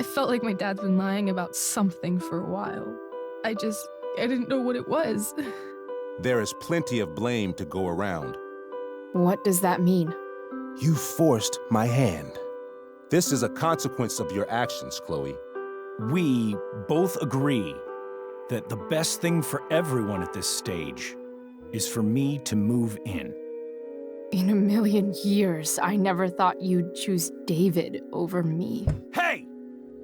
I felt like my dad's been lying about something for a while. I didn't know what it was. There is plenty of blame to go around. What does that mean? You forced my hand. This is a consequence of your actions, Chloe. We both agree that the best thing for everyone at this stage is for me to move in. In a million years, I never thought you'd choose David over me. Hey!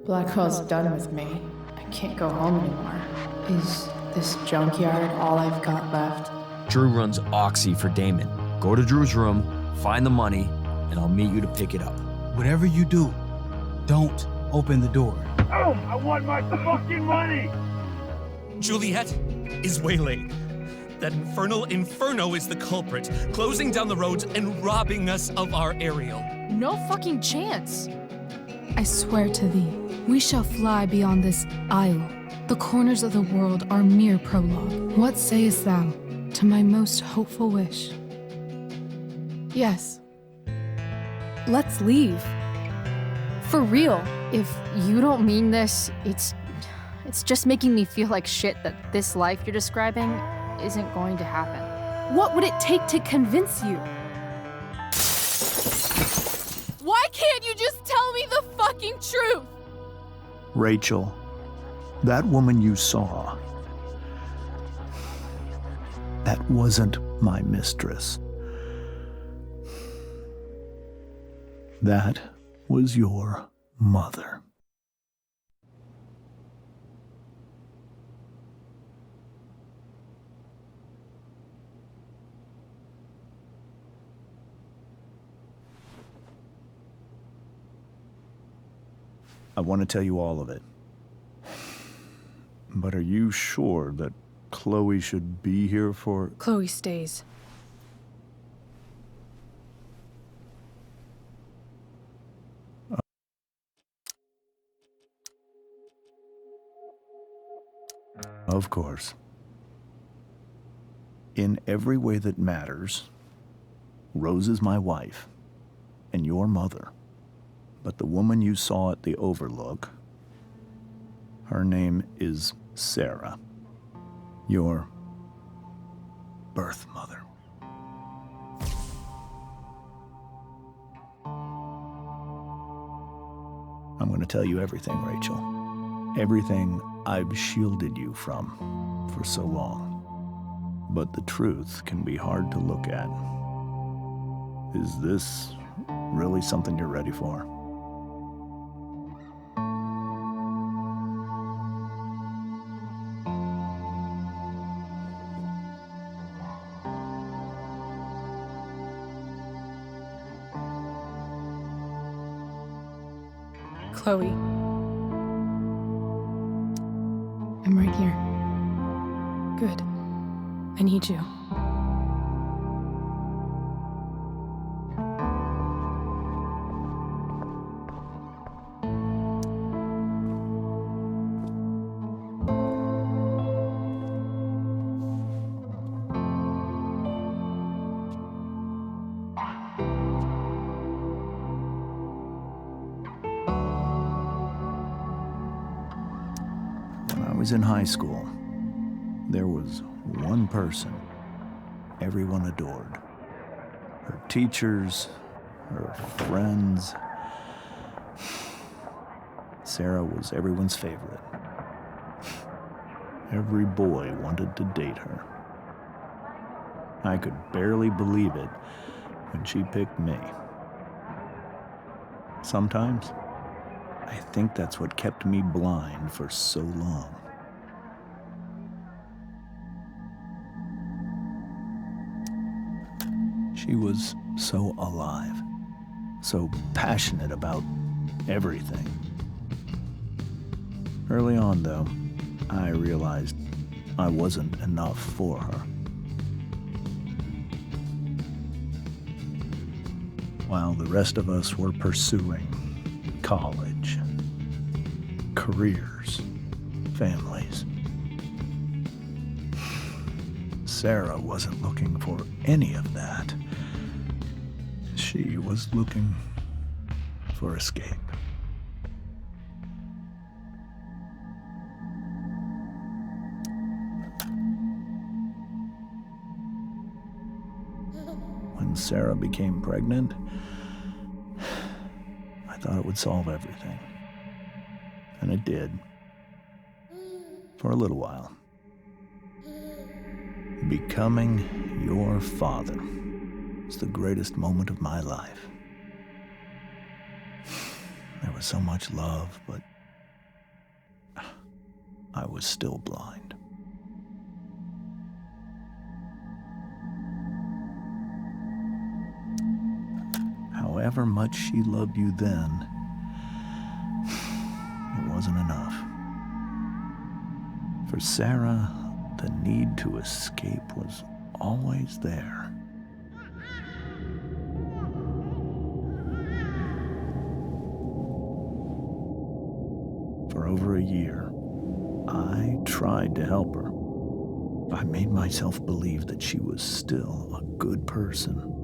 Blackwell's done with me. I can't go home anymore. Is this junkyard all I've got left? Drew runs Oxy for Damon. Go to Drew's room, find the money, and I'll meet you to pick it up. Whatever you do, don't open the door. Oh, I want my fucking money! Juliet is waylaid. That infernal inferno is the culprit, closing down the roads and robbing us of our aerial. No fucking chance. I swear to thee, we shall fly beyond this isle. The corners of the world are mere prologue. What sayest thou to my most hopeful wish? Yes. Let's leave. For real. If you don't mean this, it's just making me feel like shit that this life you're describing isn't going to happen. What would it take to convince you? Why can't you just tell me the fucking truth? Rachel, that woman you saw, that wasn't my mistress. That was your mother. I want to tell you all of it. But are you sure that Chloe should be here for... Chloe stays. Of course. In every way that matters, Rose is my wife and your mother. But the woman you saw at the Overlook, her name is Sarah, your birth mother. I'm going to tell you everything, Rachel. Everything I've shielded you from for so long. But the truth can be hard to look at. Is this really something you're ready for? Chloe. I'm right here. Good. I need you. When I was in high school, there was one person everyone adored. Her teachers, her friends. Sarah was everyone's favorite. Every boy wanted to date her. I could barely believe it when she picked me. Sometimes, I think that's what kept me blind for so long. She was so alive, so passionate about everything. Early on, though, I realized I wasn't enough for her. While the rest of us were pursuing college, careers, families, Sarah wasn't looking for any of that. She was looking for escape. when Sarah became pregnant, I thought it would solve everything. And it did. For a little while. Becoming your father was the greatest moment of my life. There was so much love, but I was still blind. However much she loved you then, it wasn't enough. For Sarah, the need to escape was always there. For over a year, I tried to help her. I made myself believe that she was still a good person.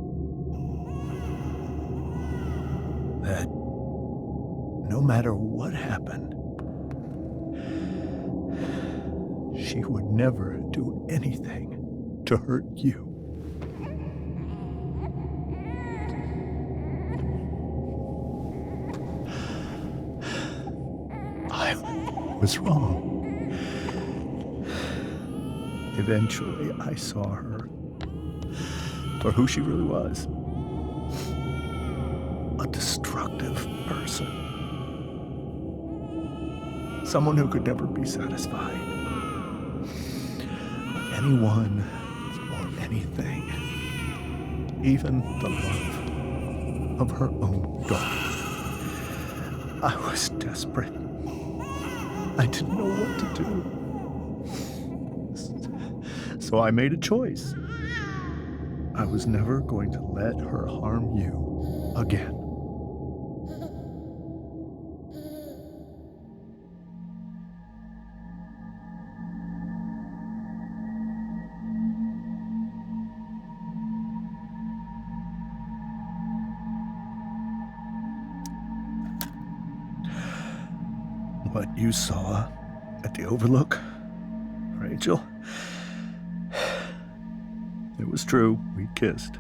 That no matter what happened, she would never do anything to hurt you. I was wrong. Eventually, I saw her for who she really was. A destructive person. Someone who could never be satisfied. Anyone or anything. Even the love of her own daughter. I was desperate. I didn't know what to do. So I made a choice. I was never going to let her harm you again. What you saw at the Overlook, Rachel, it was true. We kissed.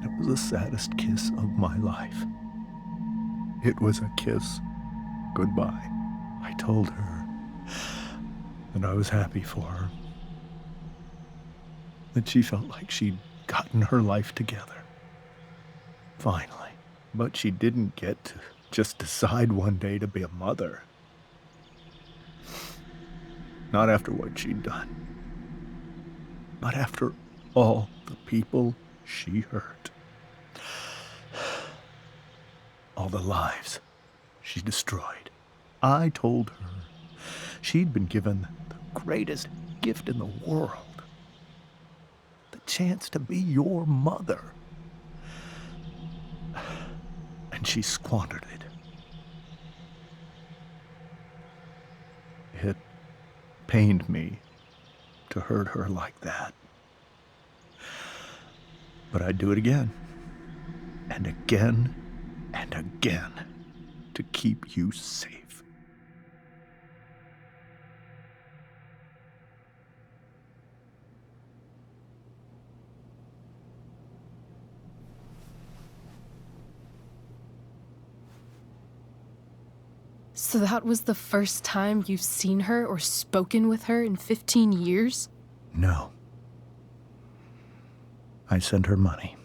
It was the saddest kiss of my life. It was a kiss goodbye. I told her that I was happy for her. That she felt like she'd gotten her life together. Finally. But she didn't get to just decide one day to be a mother. Not after what she'd done. Not after all the people she hurt. All the lives she destroyed. I told her she'd been given the greatest gift in the world. The chance to be your mother. And she squandered it. It pained me to hurt her like that. But I'd do it again, and again, and again, to keep you safe. So that was the first time you've seen her or spoken with her in 15 years? No. I sent her money.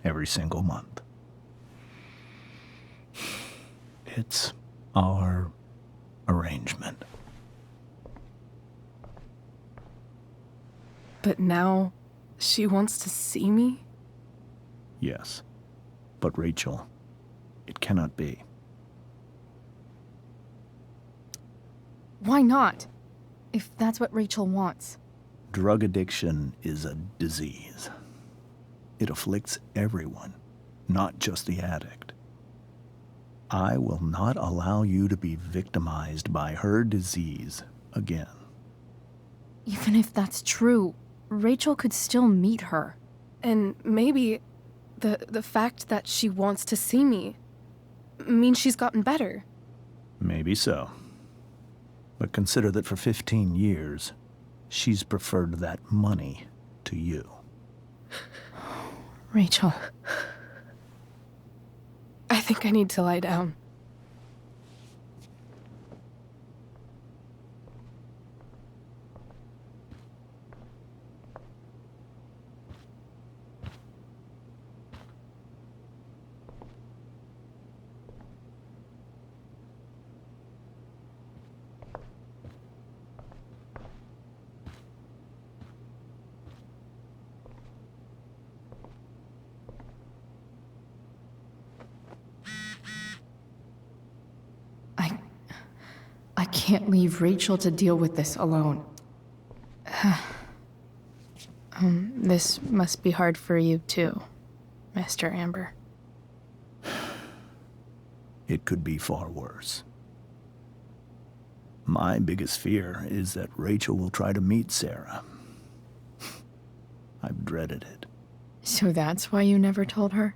Every single month. It's our arrangement. But now, she wants to see me? Yes. But Rachel, it cannot be. Why not? If that's what Rachel wants. Drug addiction is a disease. It afflicts everyone, not just the addict. I will not allow you to be victimized by her disease again. Even if that's true, Rachel could still meet her. And maybe the fact that she wants to see me means she's gotten better. Maybe so. But consider that for 15 years, she's preferred that money to you. Rachel. I think I need to lie down. I can't leave Rachel to deal with this alone. This must be hard for you too, Mr. Amber. It could be far worse. My biggest fear is that Rachel will try to meet Sarah. I've dreaded it. So that's why you never told her?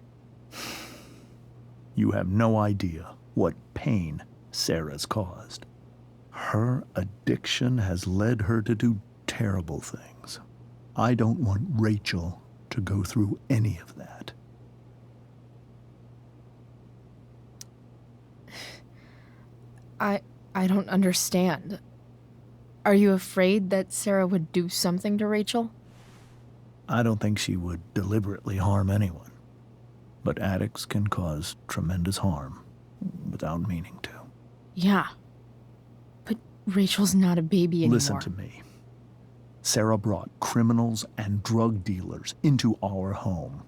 You have no idea what pain Sarah's caused. Her addiction has led her to do terrible things. I don't want Rachel to go through any of that. I don't understand. Are you afraid that Sarah would do something to Rachel? I don't think she would deliberately harm anyone. But addicts can cause tremendous harm without meaning to. Yeah. But Rachel's not a baby anymore. Listen to me. Sarah brought criminals and drug dealers into our home.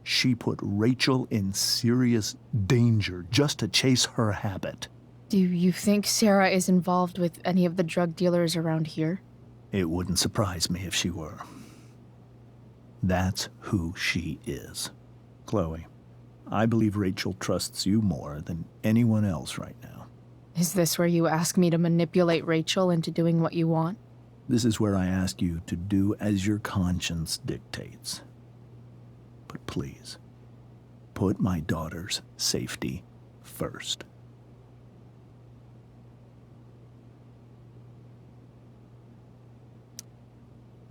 She put Rachel in serious danger just to chase her habit. Do you think Sarah is involved with any of the drug dealers around here? It wouldn't surprise me if she were. That's who she is. Chloe, I believe Rachel trusts you more than anyone else right now. Is this where you ask me to manipulate Rachel into doing what you want? This is where I ask you to do as your conscience dictates. But please, put my daughter's safety first.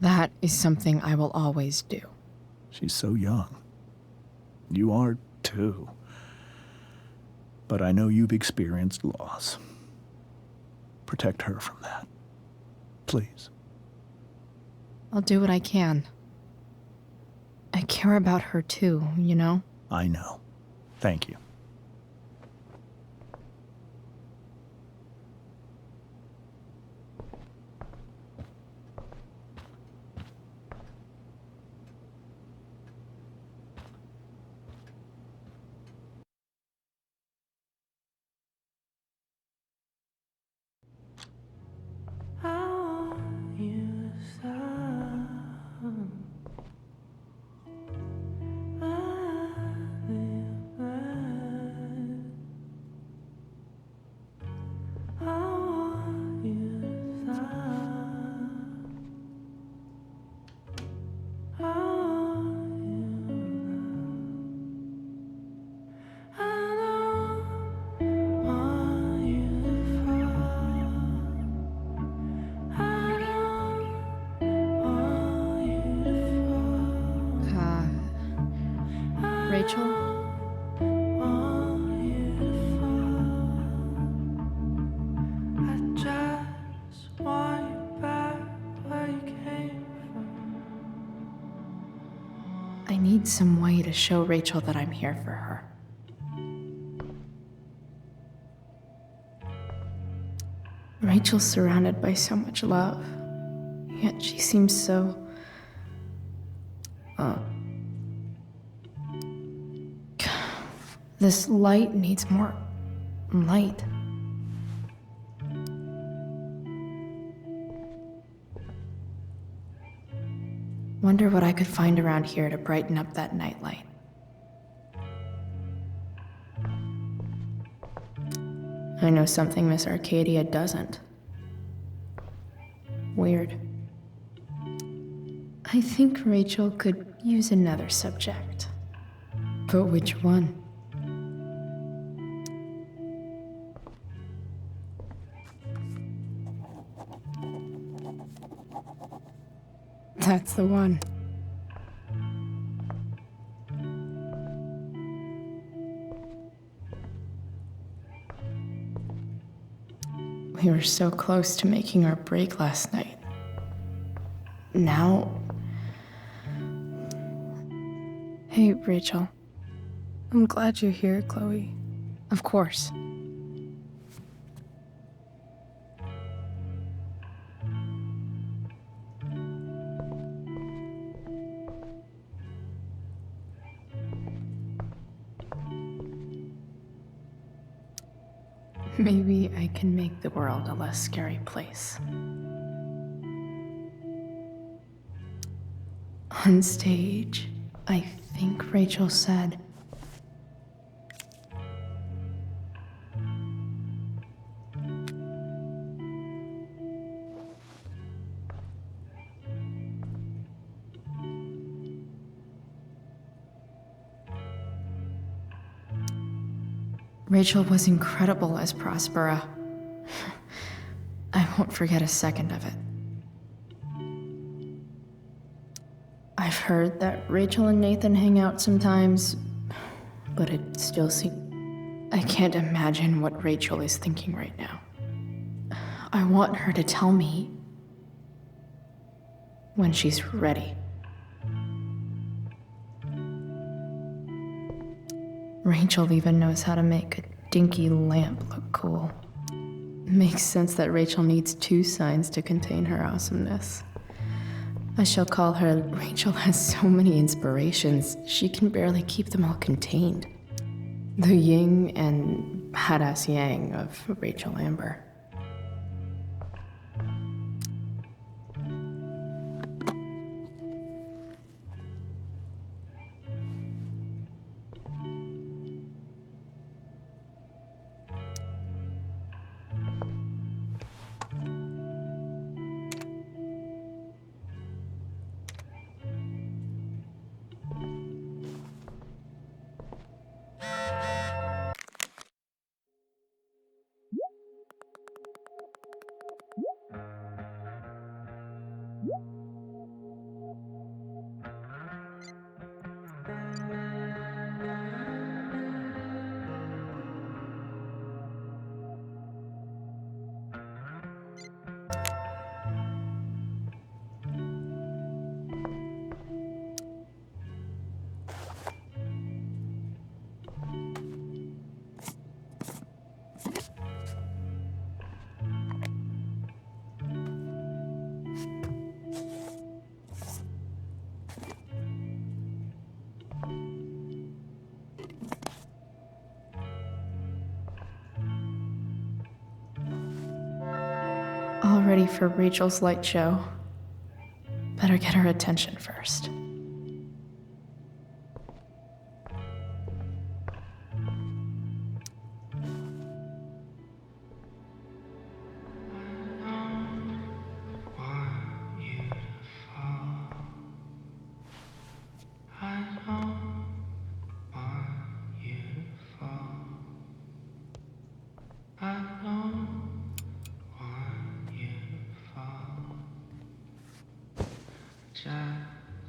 That is something I will always do. She's so young. You are too. But I know you've experienced loss. Protect her from that. Please. I'll do what I can. I care about her too, you know? I know. Thank you. Rachel? I need some way to show Rachel that I'm here for her. Rachel's surrounded by so much love, yet she seems so... This light needs more light. Wonder what I could find around here to brighten up that nightlight. I know something Miss Arcadia doesn't. Weird. I think Rachel could use another subject. But which one? That's the one. We were so close to making our break last night. Now... Hey, Rachel. I'm glad you're here, Chloe. Of course. Maybe I can make the world a less scary place. On stage, I think Rachel said, Rachel was incredible as Prospera. I won't forget a second of it. I've heard that Rachel and Nathan hang out sometimes, but it still seems... I can't imagine what Rachel is thinking right now. I want her to tell me when she's ready. Rachel even knows how to make a dinky lamp look cool. Makes sense that Rachel needs 2 signs to contain her awesomeness. I shall call her Rachel has so many inspirations, she can barely keep them all contained. The yin and badass yang of Rachel Amber. All ready for Rachel's light show. Better get her attention first.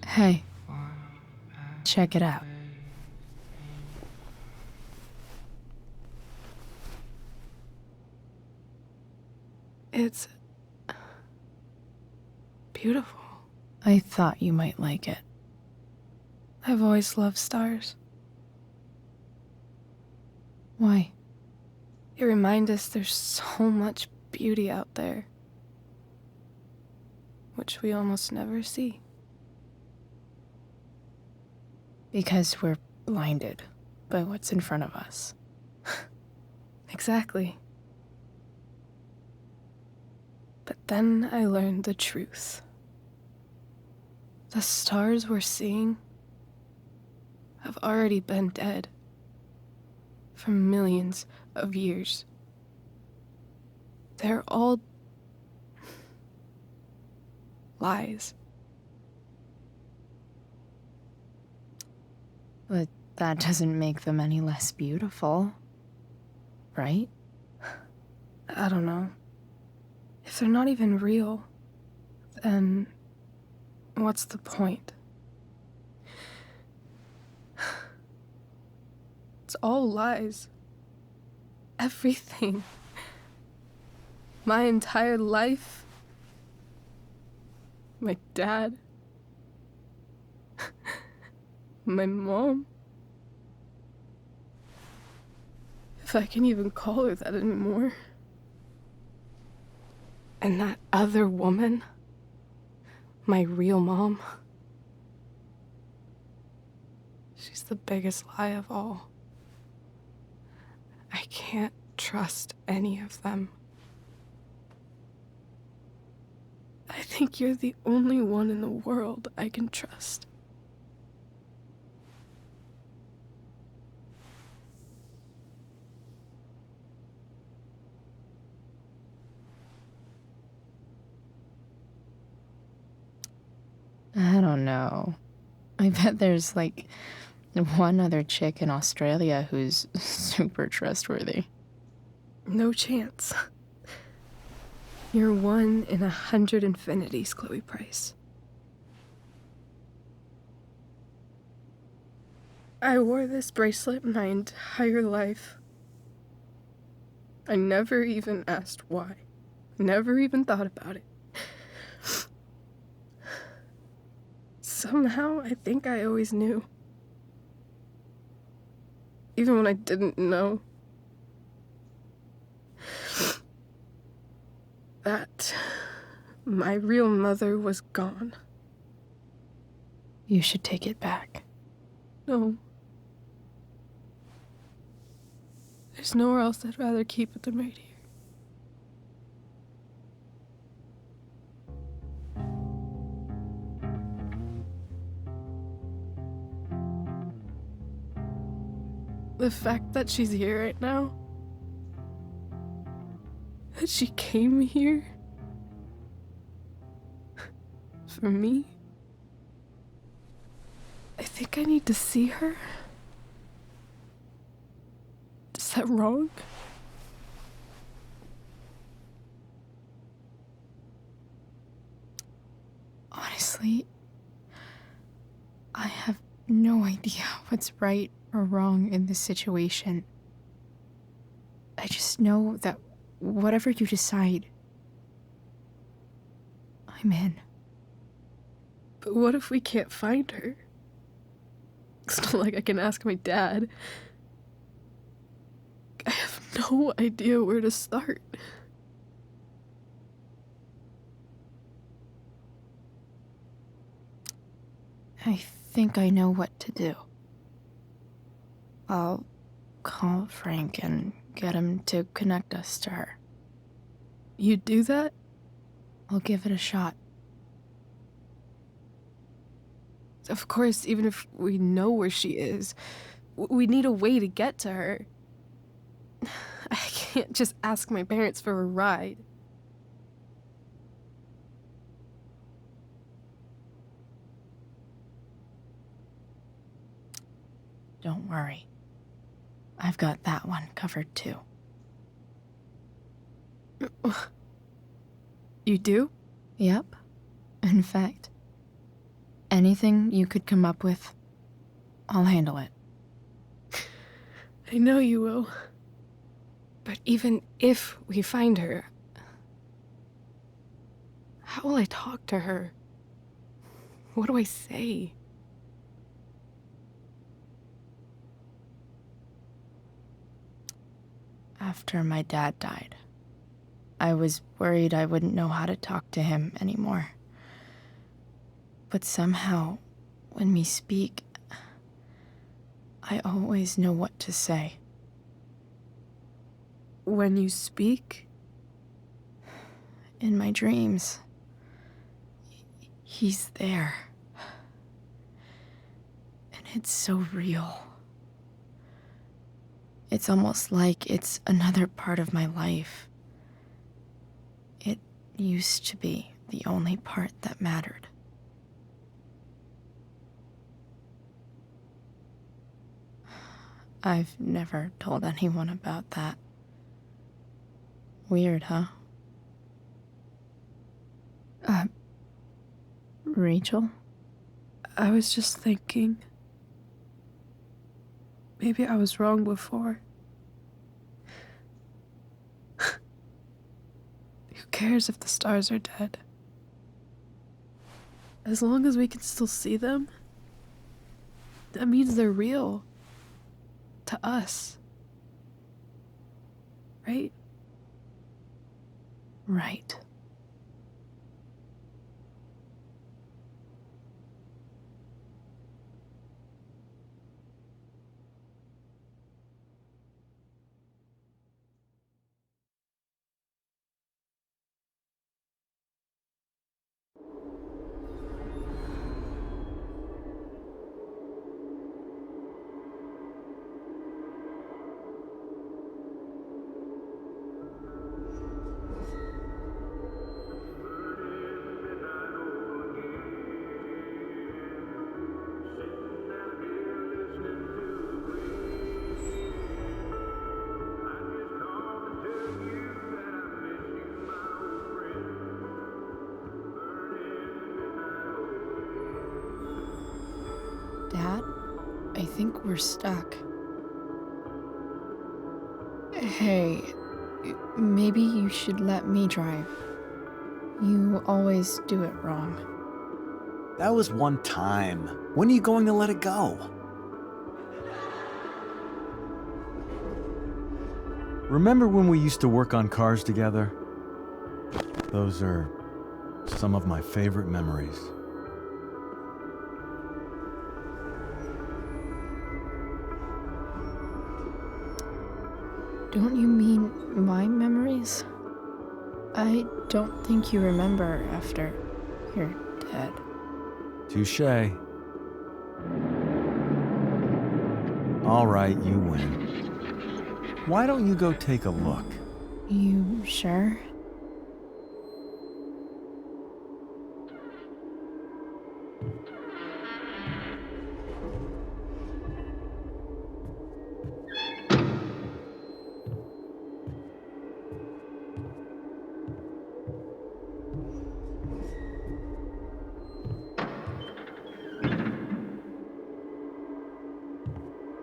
Hey, check it out. It's beautiful. I thought you might like it. I've always loved stars. Why? They remind us there's so much beauty out there, which we almost never see. Because we're blinded by what's in front of us. Exactly. But then I learned the truth. The stars we're seeing have already been dead for millions of years. They're all lies. But that doesn't make them any less beautiful, right? I don't know. If they're not even real, then What's the point? It's all lies. Everything. My entire life. My dad. My mom. If I can even call her that anymore. And that other woman. My real mom. She's the biggest lie of all. I can't trust any of them. I think you're the only one in the world I can trust. I don't know. I bet there's like one other chick in Australia who's super trustworthy. No chance. You're 1 in 100 infinities, Chloe Price. I wore this bracelet my entire life. I never even asked why. Never even thought about it. Somehow, I think I always knew. Even when I didn't know. That my real mother was gone. You should take it back. No. There's nowhere else I'd rather keep it than right here. The fact that she's here right now, that she came here for me, I think I need to see her. Is that wrong? Honestly, I have no idea what's right or wrong in this situation. I just know that whatever you decide, I'm in. But what if we can't find her? It's not like I can ask my dad. I have no idea where to start. I think I know what to do. I'll call Frank and get him to connect us to her. You'd do that? I'll give it a shot. Of course, even if we know where she is, we need a way to get to her. I can't just ask my parents for a ride. Don't worry. I've got that one covered too. You do? Yep. In fact, anything you could come up with, I'll handle it. I know you will. But even if we find her, how will I talk to her? What do I say? After my dad died, I was worried I wouldn't know how to talk to him anymore. But somehow, when we speak, I always know what to say. When you speak? In my dreams, he's there. And it's so real. It's almost like it's another part of my life. It used to be the only part that mattered. I've never told anyone about that. Weird, huh? Rachel? I was just thinking. Maybe I was wrong before. Who cares if the stars are dead? As long as we can still see them, that means they're real. To us. Right? Right. Dad, I think we're stuck. Hey, maybe you should let me drive. You always do it wrong. That was one time. When are you going to let it go? Remember when we used to work on cars together? Those are some of my favorite memories. Don't you mean my memories? I don't think you remember after you're dead. Touché. All right, you win. Why don't you go take a look? You sure?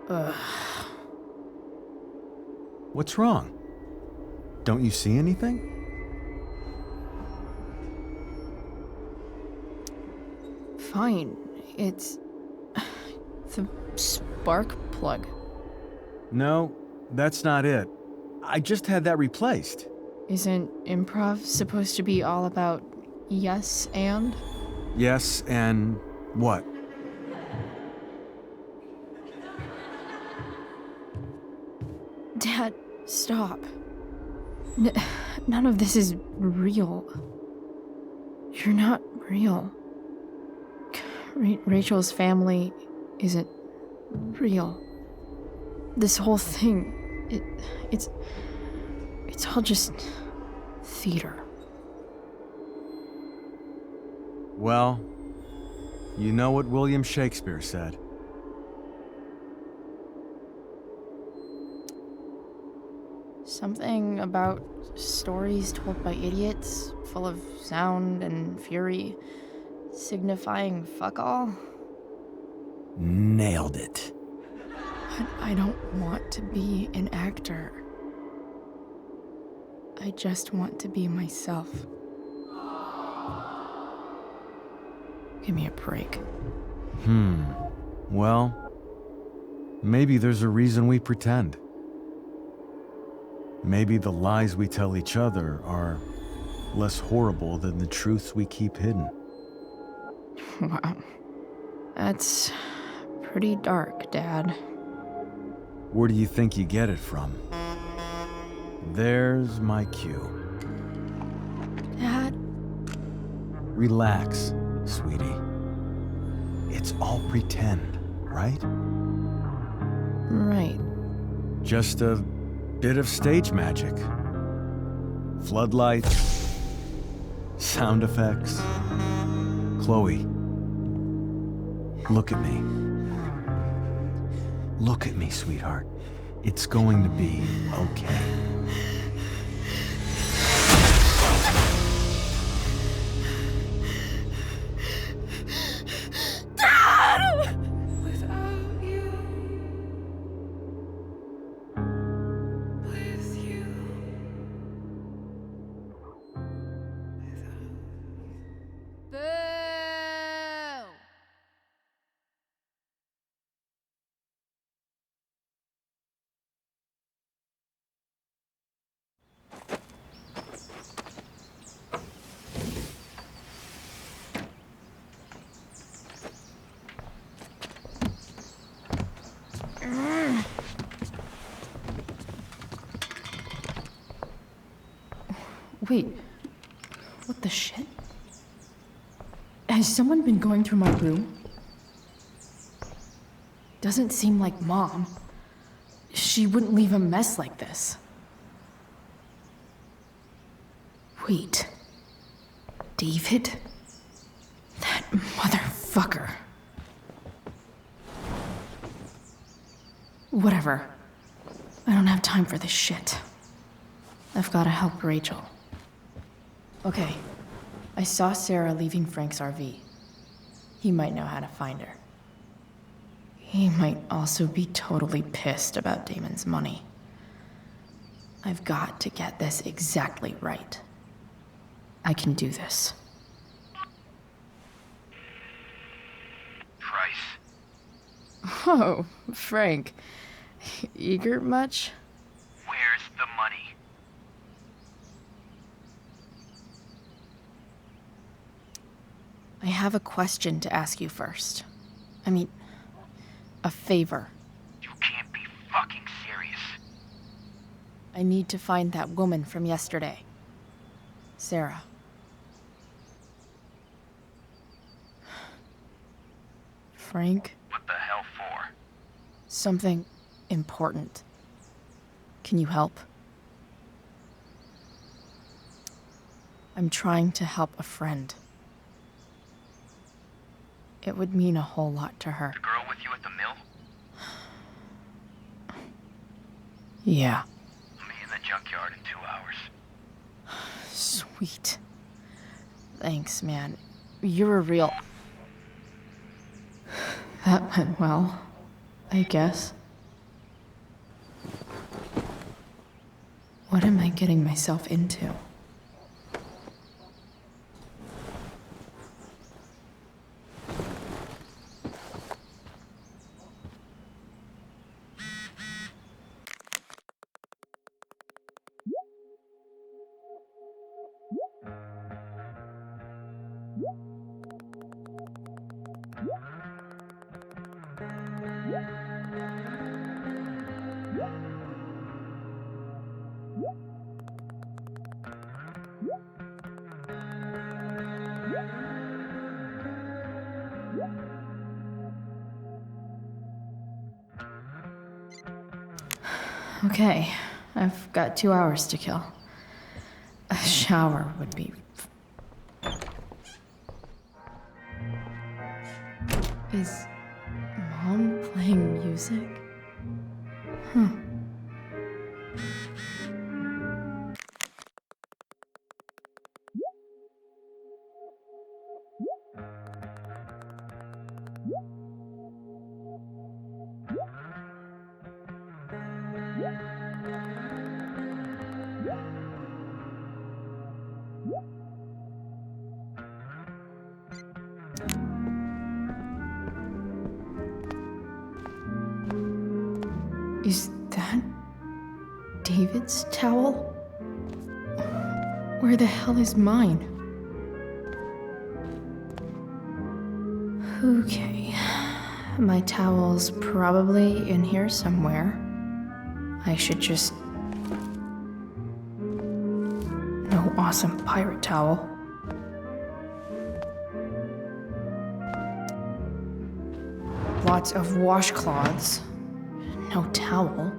Ugh. What's wrong? Don't you see anything? Fine. It's the spark plug. No, that's not it. I just had that replaced. Isn't improv supposed to be all about yes and? Yes, and what? Dad, stop. None of this is real. You're not real. Rachel's family isn't real. This whole thing, it's all just theater. Well, you know what William Shakespeare said. Something about stories told by idiots, full of sound and fury, signifying fuck all. Nailed it. But I don't want to be an actor. I just want to be myself. Give me a break. Well, maybe there's a reason we pretend. Maybe the lies we tell each other are less horrible than the truths we keep hidden. Wow. That's pretty dark, Dad. Where do you think you get it from? There's my cue. Dad? Relax, sweetie. It's all pretend, right? Right. Just a bit of stage magic. Floodlights, sound effects. Chloe, look at me. Look at me, sweetheart. It's going to be okay. Wait, what the shit? Has someone been going through my room? Doesn't seem like Mom. She wouldn't leave a mess like this. Wait. David? That motherfucker. Whatever. I don't have time for this shit. I've gotta help Rachel. Okay. I saw Sarah leaving Frank's RV. He might know how to find her. He might also be totally pissed about Damon's money. I've got to get this exactly right. I can do this. Price. Oh, Frank. Eager much? Where's the money? I have a question to ask you first. I mean, a favor. You can't be fucking serious. I need to find that woman from yesterday. Sarah. Frank? What the hell for? Something important. Can you help? I'm trying to help a friend. It would mean a whole lot to her. The girl with you at the mill? Yeah. I'll meet in the junkyard in 2 hours. Sweet. Thanks, man. You're a real... That went well, I guess. What am I getting myself into? Okay, I've got 2 hours to kill. A shower would be... Is Mom playing music? Huh. Is that David's towel? Where the hell is mine? Okay. My towel's probably in here somewhere. I should just... No awesome pirate towel. Lots of washcloths. No towel.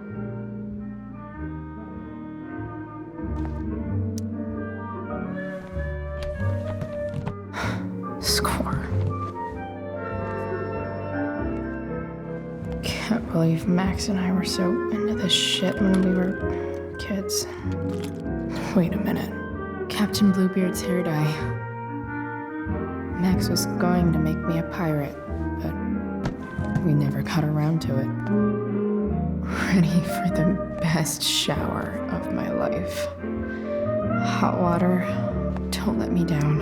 Score. Can't believe Max and I were so into this shit when we were kids. Wait a minute. Captain Bluebeard's hair dye. Max was going to make me a pirate, but we never got around to it. Ready for the best shower of my life. Hot water, don't let me down.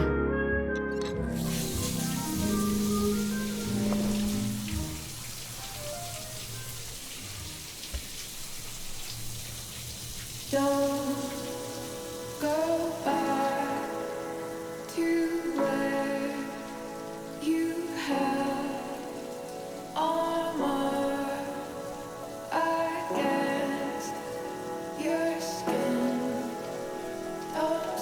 Don't go back to where you had armor against your skin. Don't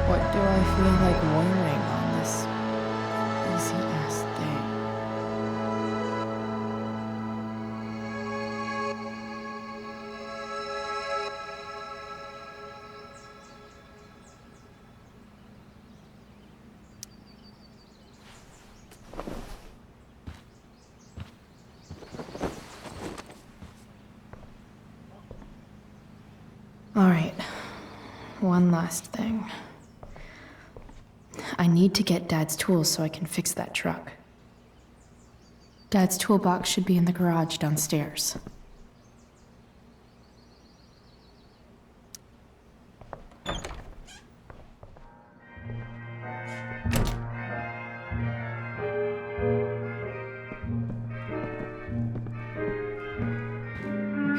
What do I feel like wearing on this easy-ass day? All right, one last thing. I need to get Dad's tools so I can fix that truck. Dad's toolbox should be in the garage downstairs.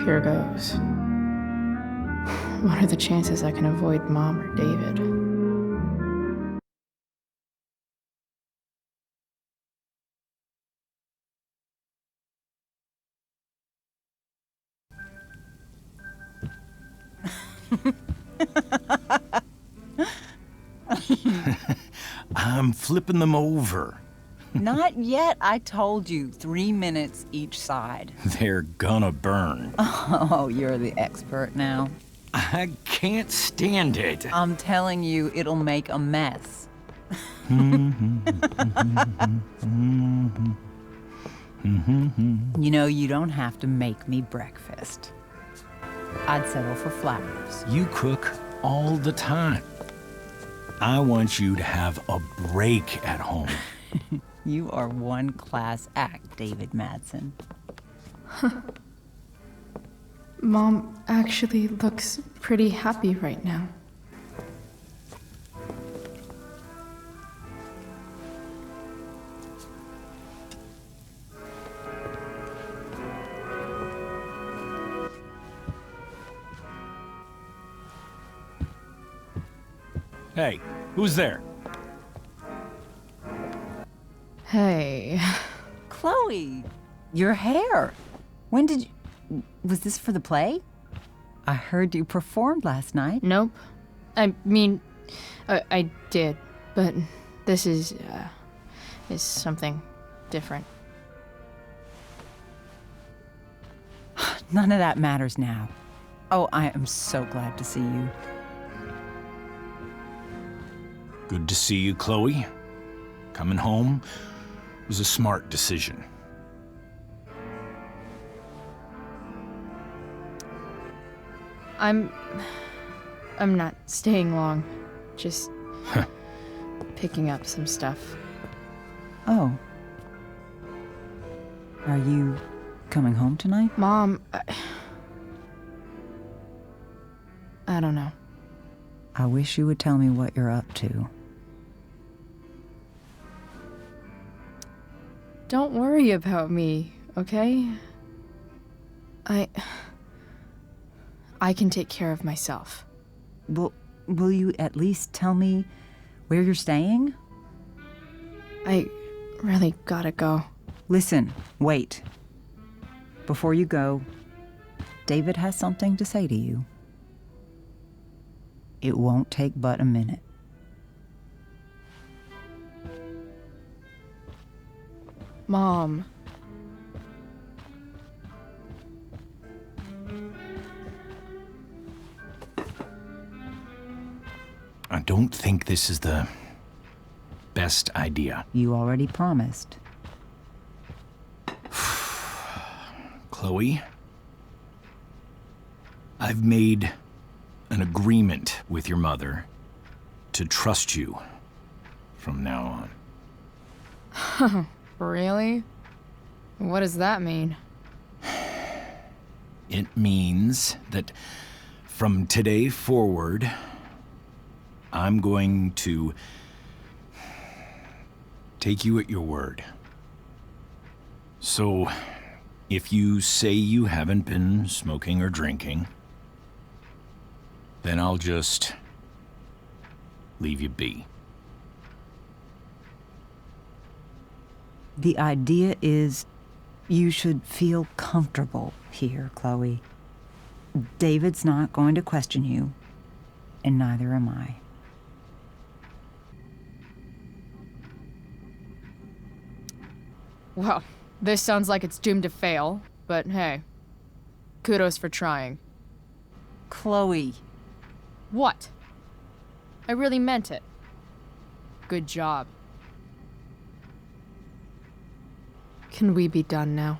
Here goes. What are the chances I can avoid Mom or David? I'm flipping them over. Not yet. I told you, 3 minutes each side. They're gonna burn. Oh, you're the expert now. I can't stand it. I'm telling you, it'll make a mess. You know, you don't have to make me breakfast. I'd settle for flowers. You cook all the time. I want you to have a break at home. You are one class act, David Madsen. Mom actually looks pretty happy right now. Hey, who's there? Hey. Chloe, your hair. When did you... Was this for the play? I heard you performed last night. Nope. I mean, I did, but this is something different. None of that matters now. Oh, I am so glad to see you. Good to see you, Chloe. Coming home was a smart decision. I'm not staying long. Just picking up some stuff. Oh. Are you coming home tonight? Mom, I don't know. I wish you would tell me what you're up to. Don't worry about me, okay? I can take care of myself. Will you at least tell me where you're staying? I really gotta go. Listen, wait. Before you go, David has something to say to you. It won't take but a minute. Mom. I don't think this is the best idea. You already promised. Chloe, I've made an agreement with your mother to trust you from now on. Really? What does that mean? It means that from today forward, I'm going to take you at your word. So, if you say you haven't been smoking or drinking, then I'll just leave you be. The idea is you should feel comfortable here, Chloe. David's not going to question you, and neither am I. Well, this sounds like it's doomed to fail, but hey, kudos for trying. Chloe. What? I really meant it. Good job. Can we be done now?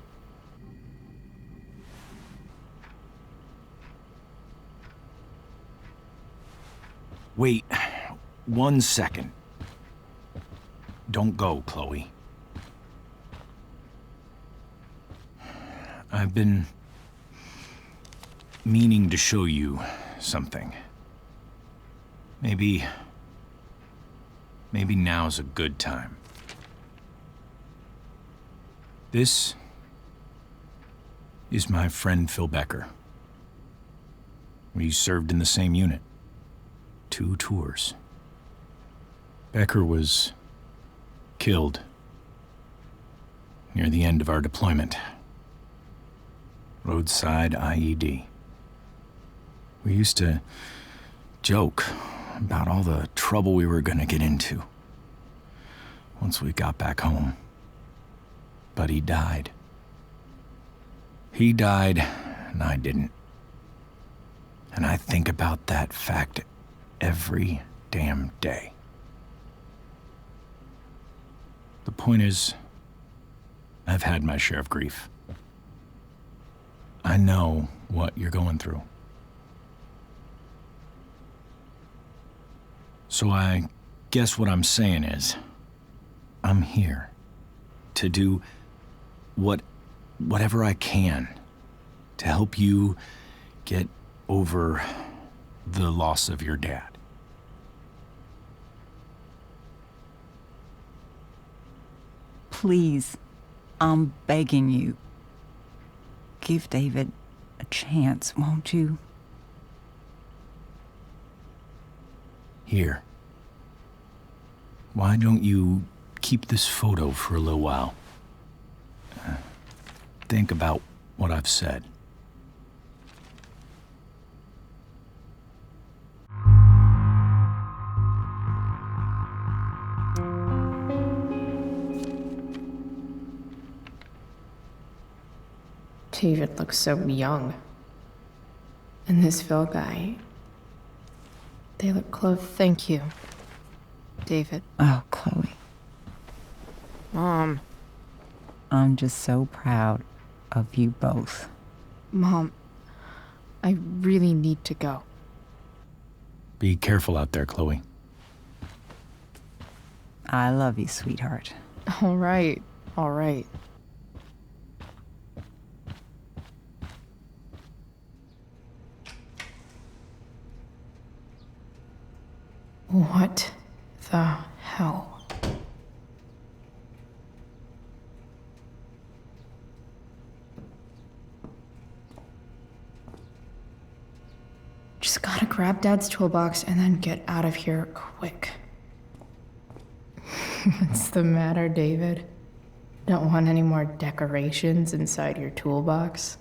Wait 1 second. Don't go, Chloe. I've been meaning to show you something. Maybe now's a good time. This is my friend Phil Becker. We served in the same unit. 2 tours. Becker was killed near the end of our deployment. Roadside IED. We used to joke about all the trouble we were gonna get into once we got back home. But he died. He died, and I didn't. And I think about that fact every damn day. The point is, I've had my share of grief. I know what you're going through. So I guess what I'm saying is, I'm here to do whatever I can to help you get over the loss of your dad. Please, I'm begging you. Give David a chance, won't you? Here. Why don't you keep this photo for a little while? Think about what I've said. David looks so young. And this Phil guy, they look close. Thank you, David. Oh, Chloe. Mom. I'm just so proud of you both. Mom, I really need to go. Be careful out there, Chloe. I love you, sweetheart. All right, all right. What the hell? Just gotta grab Dad's toolbox and then get out of here quick. What's the matter, David? Don't want any more decorations inside your toolbox?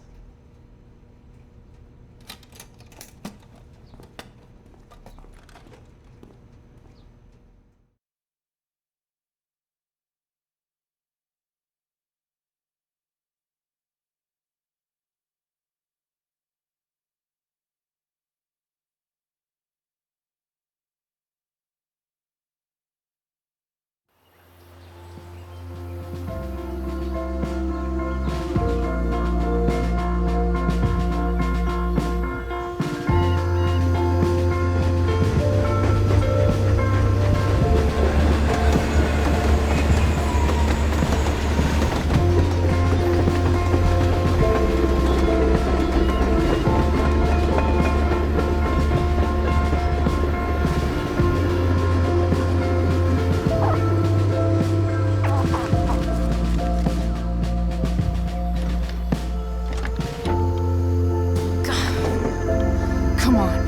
Come on.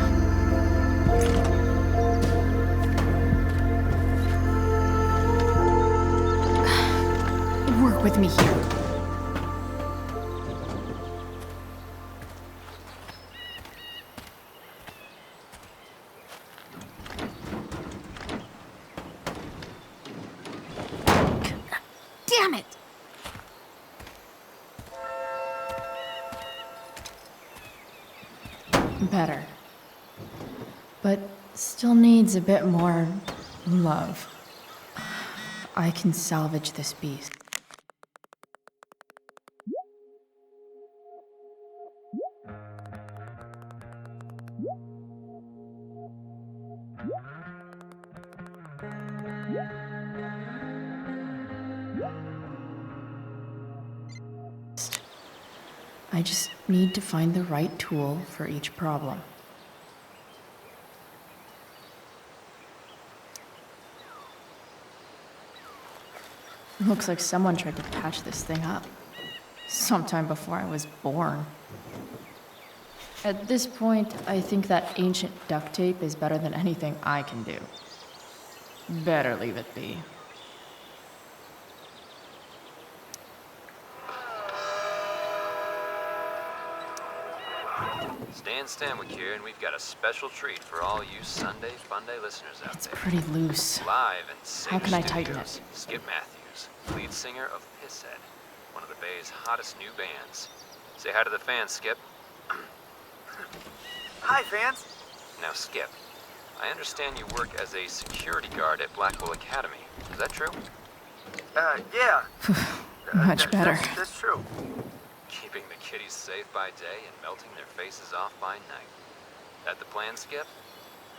Work with me here. Damn it! Better. But still needs a bit more love. I can salvage this beast. I just need to find the right tool for each problem. Looks like someone tried to patch this thing up. Sometime before I was born. At this point, I think that ancient duct tape is better than anything I can do. Better leave it be. Stan Stanwyck here, and we've got a special treat for all you Sunday Funday listeners out It's there. pretty loose. Live in Sage How can I tighten Studios, it? Skip Matthews, lead singer of Pisshead, one of the Bay's hottest new bands. Say hi to the fans, Skip. Hi, fans. Now, Skip, I understand you work as a security guard at Blackwell Academy. Is that true? Yeah. Much better. That's true. Keeping the kiddies safe by day and melting their faces off by night. That the plan, Skip?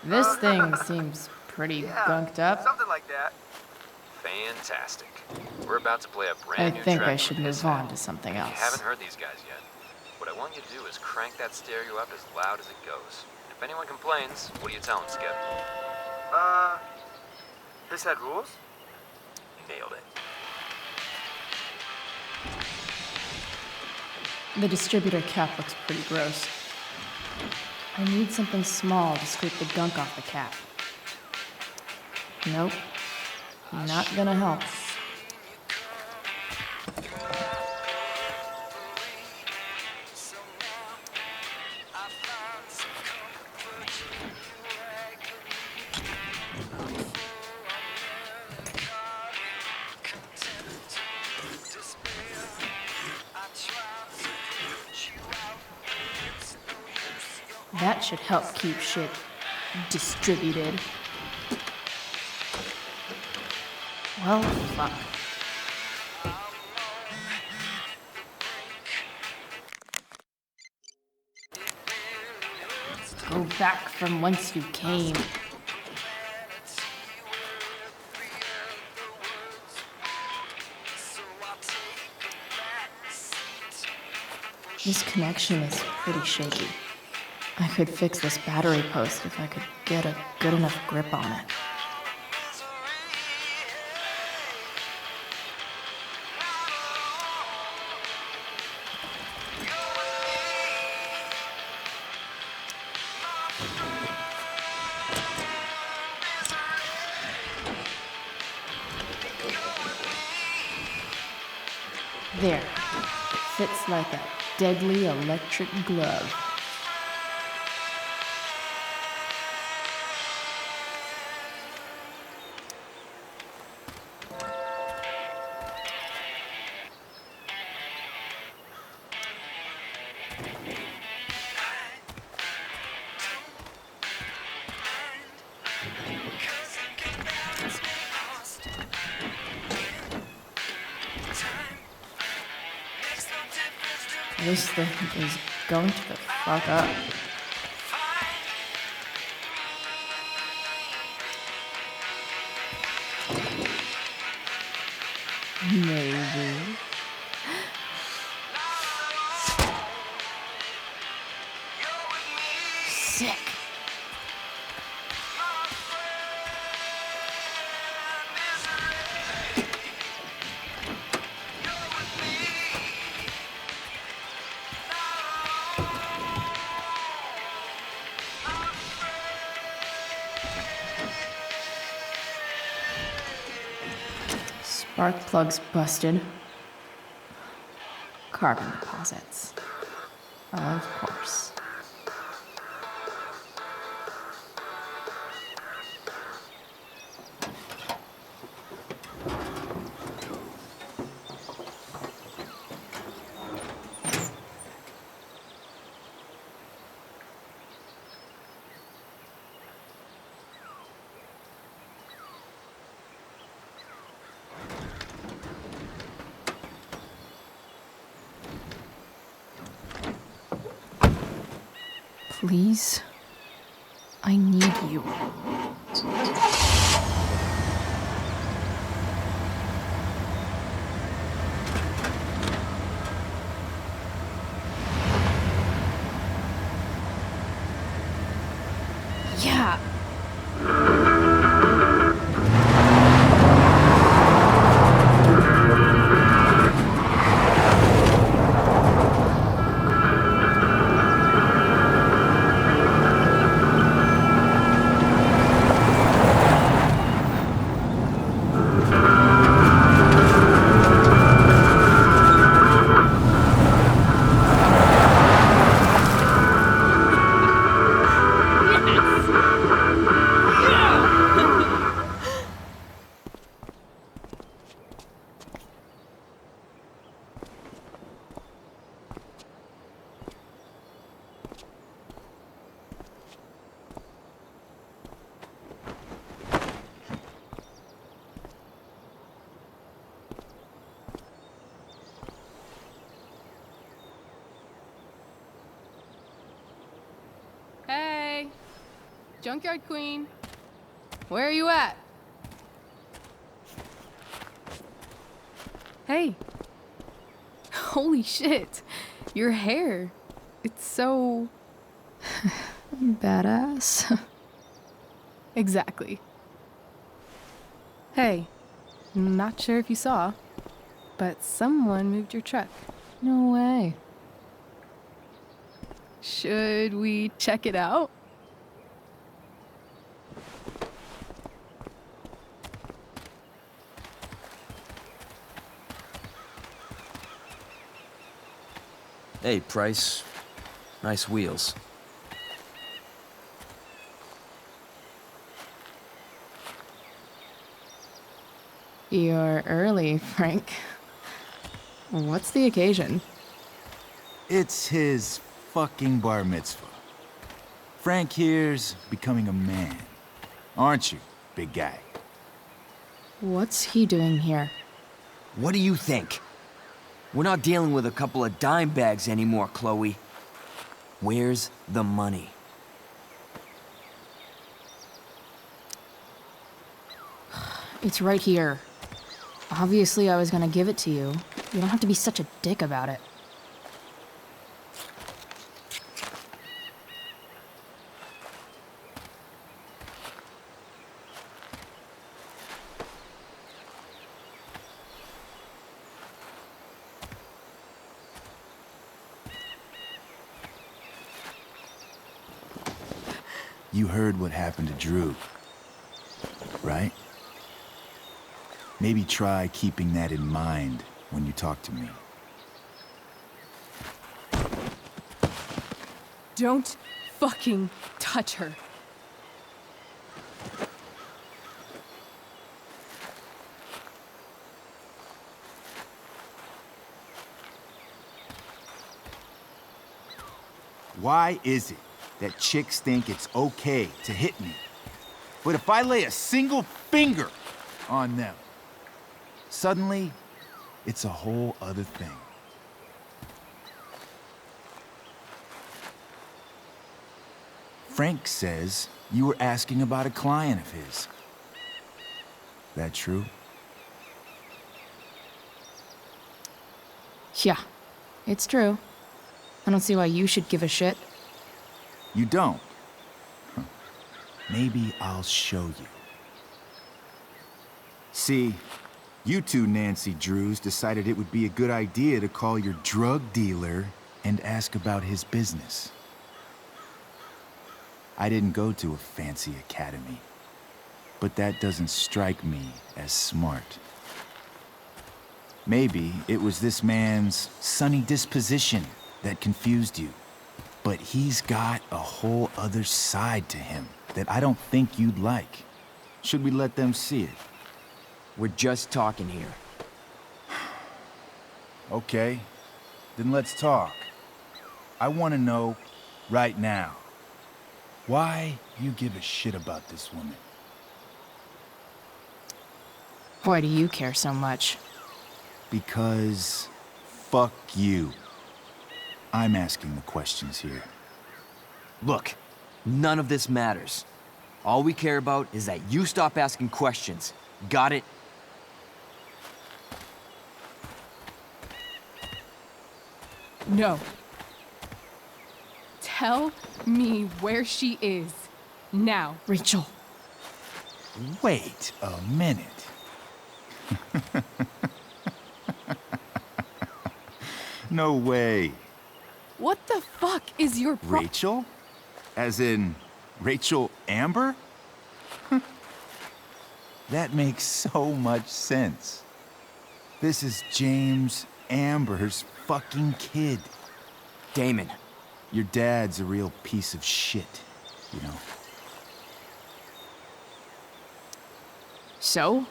This thing seems pretty gunked up. Something like that. Fantastic. We're about to play a I brand new think track I should from move Pisshead. on to something If else. you haven't heard these guys yet, what I want you to do is crank that stereo up as loud as it goes. And if anyone complains, what do you tell them, Skip? This had rules? Nailed it. The distributor cap looks pretty gross. I need something small to scrape the gunk off the cap. Nope. Not gonna help. That should help keep shit distributed. Well, fuck. Go back from whence you came. This connection is pretty shaky. I could fix this battery post if I could get a good enough grip on it. There. Fits like a deadly electric glove. This thing is going to the fuck up. Maybe. Sick. Spark plugs busted. Carbon deposits. Of course. Please? I need you. Yeah. Hey, Junkyard Queen, where are you at? Hey. Holy shit, your hair. It's so... Badass. Exactly. Hey, not sure if you saw, but someone moved your truck. No way. Should we check it out? Hey, Price. Nice wheels. You're early, Frank. What's the occasion? It's his fucking bar mitzvah. Frank here's becoming a man. Aren't you, big guy? What's he doing here? What do you think? We're not dealing with a couple of dime bags anymore, Chloe. Where's the money? It's right here. Obviously, I was gonna give it to you. You don't have to be such a dick about it. You heard what happened to Drew, right? Maybe try keeping that in mind when you talk to me. Don't fucking touch her. Why is it that chicks think it's okay to hit me? But if I lay a single finger on them, suddenly it's a whole other thing. Frank says you were asking about a client of his. That true? Yeah, it's true. I don't see why you should give a shit. You don't? Huh. Maybe I'll show you. See, you two Nancy Drews decided it would be a good idea to call your drug dealer and ask about his business. I didn't go to a fancy academy, but that doesn't strike me as smart. Maybe it was this man's sunny disposition that confused you. But he's got a whole other side to him that I don't think you'd like. Should we let them see it? We're just talking here. Okay, then let's talk. I want to know right now why you give a shit about this woman. Why do you care so much? Because fuck you. I'm asking the questions here. Look, none of this matters. All we care about is that you stop asking questions. Got it? No. Tell me where she is. Now. Rachel. Wait a minute. No way. What the fuck is your Rachel? As in, Rachel Amber? That makes so much sense. This is James Amber's fucking kid. Damon. Your dad's a real piece of shit, you know. So?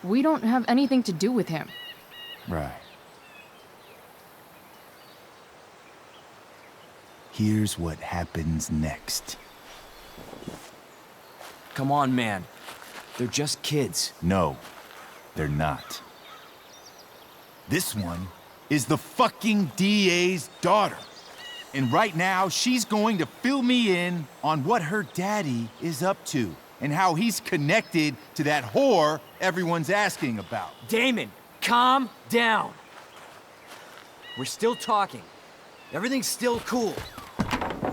We don't have anything to do with him. Right. Here's what happens next. Come on, man. They're just kids. No, they're not. This one is the fucking DA's daughter. And right now, she's going to fill me in on what her daddy is up to and how he's connected to that whore everyone's asking about. Damon, calm down. We're still talking. Everything's still cool.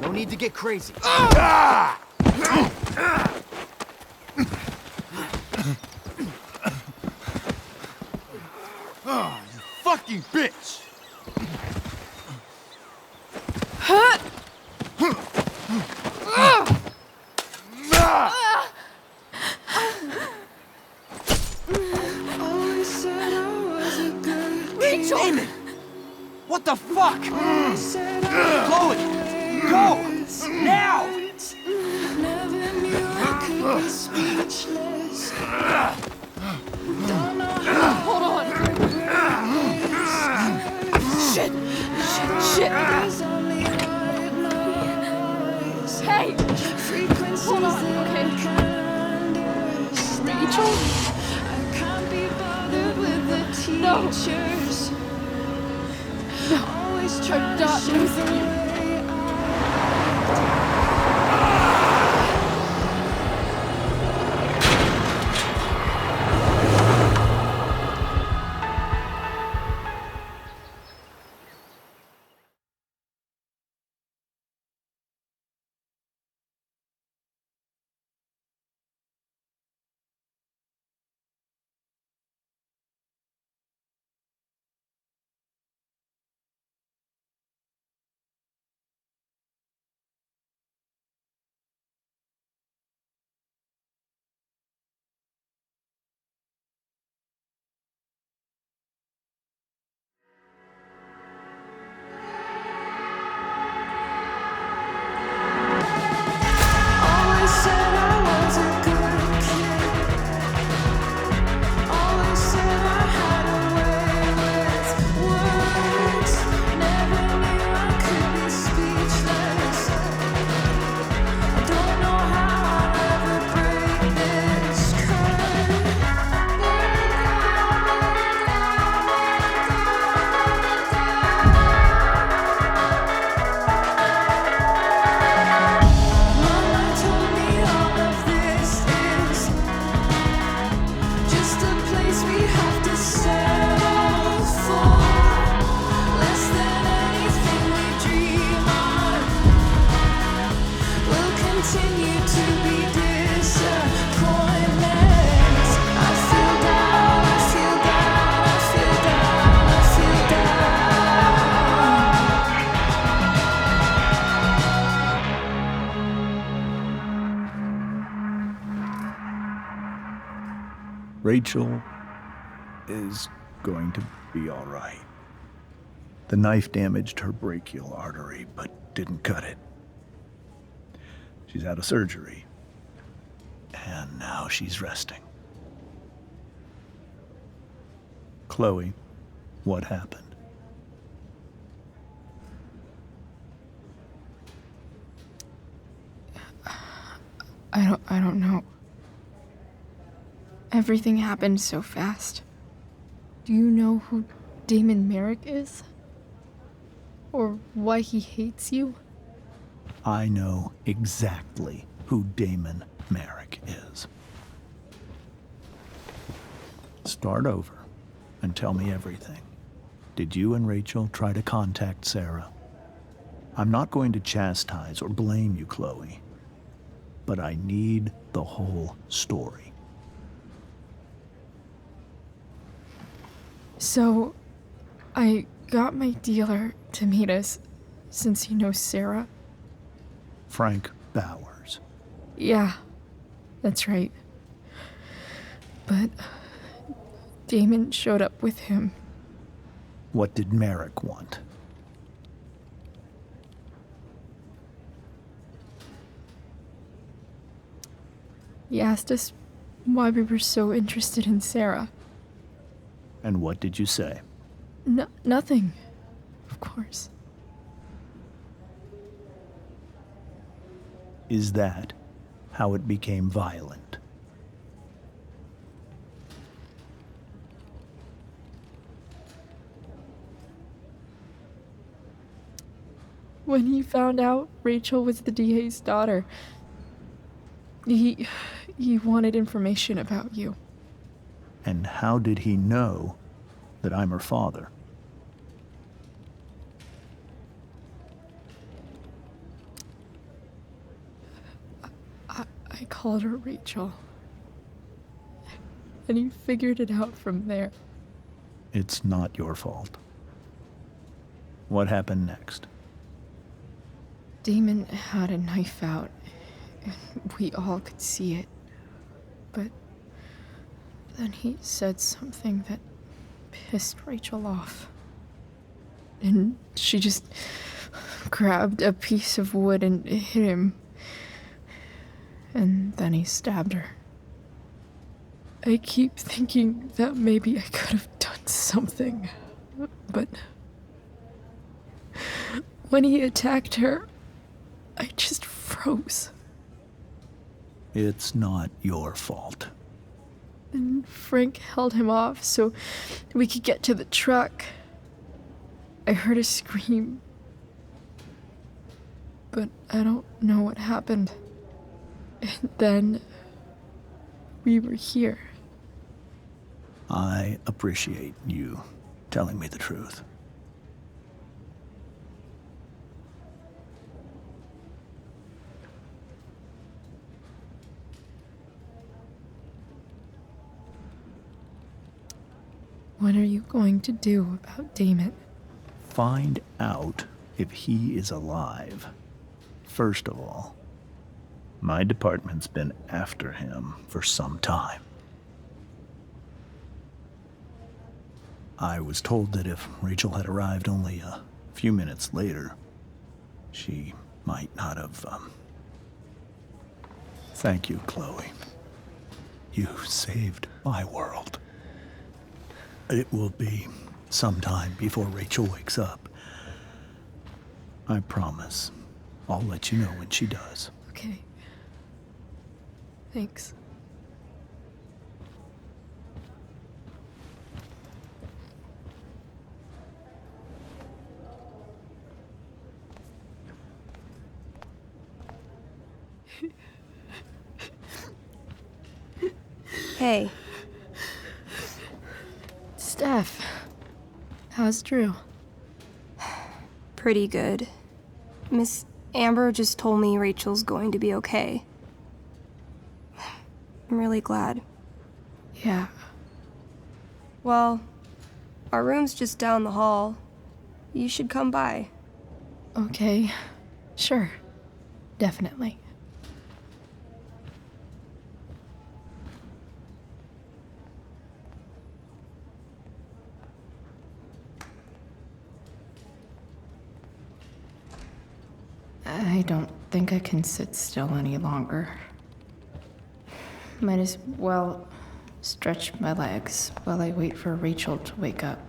No need to get crazy. Ah! Oh, you fucking bitch! Rachel! Damon! What the fuck? Chloe! Go! Now! Never knew I could be speechless. Don't know how. Hold on. Shit! Shit! Hey! Hold on, okay? Rachel? I can't be bothered with the teachers. No. Always I'm not losing you. Rachel is going to be all right. The knife damaged her brachial artery, but didn't cut it. She's had a surgery, and now she's resting. Chloe, what happened? I don't know. Everything happened so fast. Do you know who Damon Merrick is? Or why he hates you? I know exactly who Damon Merrick is. Start over and tell me everything. Did you and Rachel try to contact Sarah? I'm not going to chastise or blame you, Chloe, but I need the whole story. So, I got my dealer to meet us since he knows Sarah. Frank Bowers. Yeah, that's right. But Damon showed up with him. What did Merrick want? He asked us why we were so interested in Sarah. And what did you say? Nothing, of course. Is that how it became violent? When he found out Rachel was the DA's daughter, he wanted information about you. And how did he know that I'm her father? I called her Rachel. And he figured it out from there. It's not your fault. What happened next? Damon had a knife out, and we all could see it. But then he said something that pissed Rachel off. And she just grabbed a piece of wood and hit him. And then he stabbed her. I keep thinking that maybe I could have done something, but when he attacked her, I just froze. It's not your fault. And Frank held him off so we could get to the truck. I heard a scream, but I don't know what happened. And then we were here. I appreciate you telling me the truth. What are you going to do about Damon? Find out if he is alive. First of all, my department's been after him for some time. I was told that if Rachel had arrived only a few minutes later, she might not have, Thank you, Chloe. You saved my world. It will be some time before Rachel wakes up. I promise. I'll let you know when she does. Okay. Thanks. Hey. Steph. How's Drew? Pretty good. Miss Amber just told me Rachel's going to be okay. I'm really glad. Yeah. Well, our room's just down the hall. You should come by. Okay. Sure. Definitely. I don't think I can sit still any longer. Might as well stretch my legs while I wait for Rachel to wake up.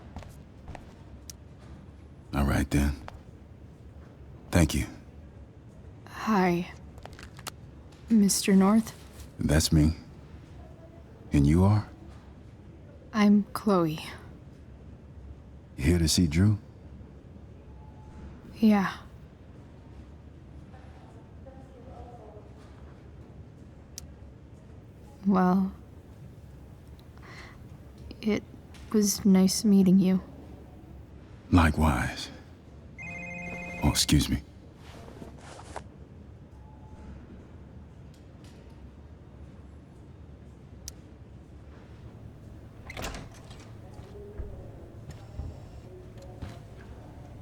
All right, then. Thank you. Hi, Mr. North. That's me. And you are? I'm Chloe. You here to see Drew? Yeah. Well, it was nice meeting you. Likewise. Oh, excuse me.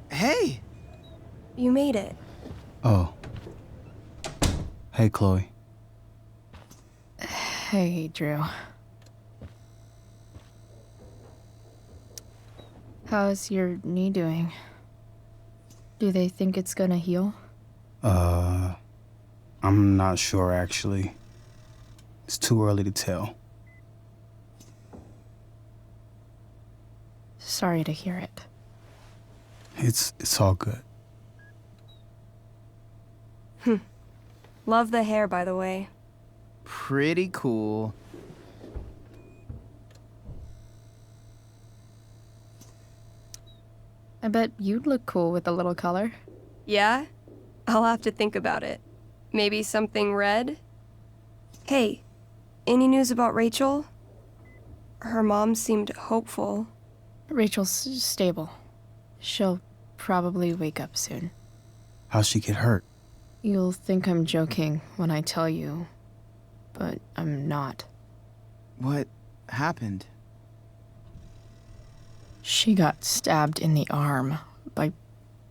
Hey! You made it. Oh. Hey, Chloe. Hey, Drew. How's your knee doing? Do they think it's gonna heal? I'm not sure actually. It's too early to tell. Sorry to hear it. It's all good. Love the hair, by the way. Pretty cool. I bet you'd look cool with a little color. Yeah? I'll have to think about it. Maybe something red? Hey, any news about Rachel? Her mom seemed hopeful. Rachel's stable. She'll probably wake up soon. How'd she get hurt? You'll think I'm joking when I tell you, but I'm not. What happened? She got stabbed in the arm by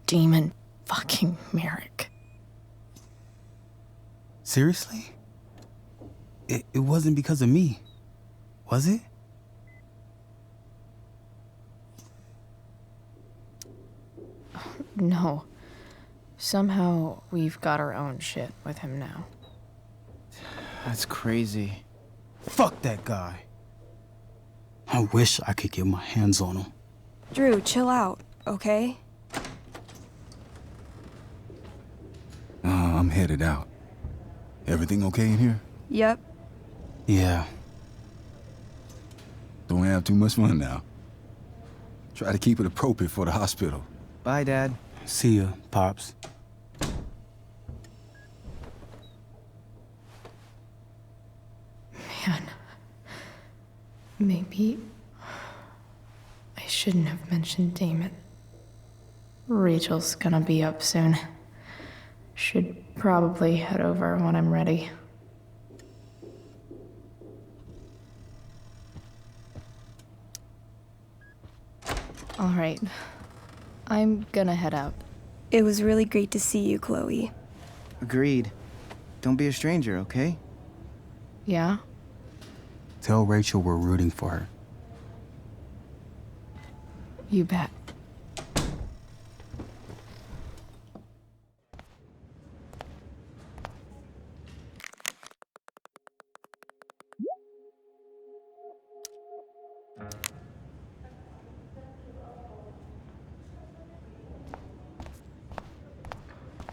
Demon fucking Merrick. Seriously? It wasn't because of me, was it? No. Somehow we've got our own shit with him now. That's crazy. Fuck that guy. I wish I could get my hands on him. Drew, chill out, okay? I'm headed out. Everything okay in here? Yep. Yeah. Don't have too much fun now. Try to keep it appropriate for the hospital. Bye, Dad. See ya, Pops. Man. Maybe I shouldn't have mentioned Damon. Rachel's gonna be up soon. Should probably head over when I'm ready. All right. I'm gonna head out. It was really great to see you, Chloe. Agreed. Don't be a stranger, okay? Yeah? Tell Rachel we're rooting for her. You bet.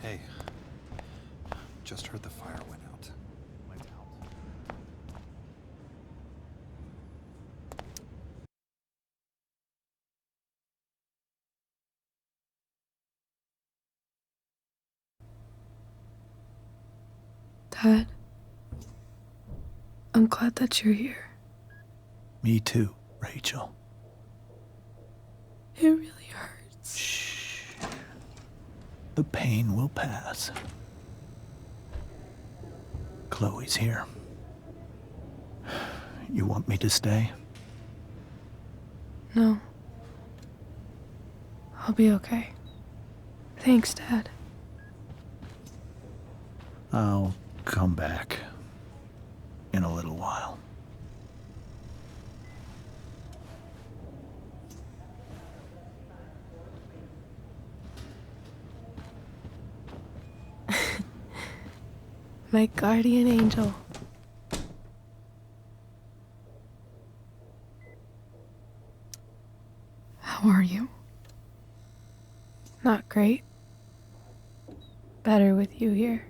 Hey, just heard the fire went out. Dad, I'm glad that you're here. Me too, Rachel. It really hurts. Shh. The pain will pass. Chloe's here. You want me to stay? No. I'll be okay. Thanks, Dad. I'll come back in a little while. My guardian angel. How are you? Not great. Better with you here.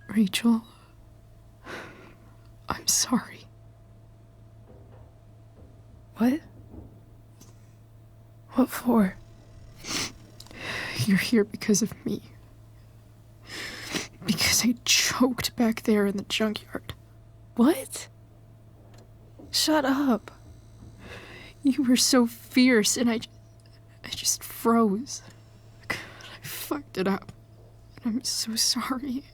Rachel, I'm sorry. What? What for? You're here because of me. Because I choked back there in the junkyard. What? Shut up. You were so fierce and I just froze. God, I fucked it up. And I'm so sorry.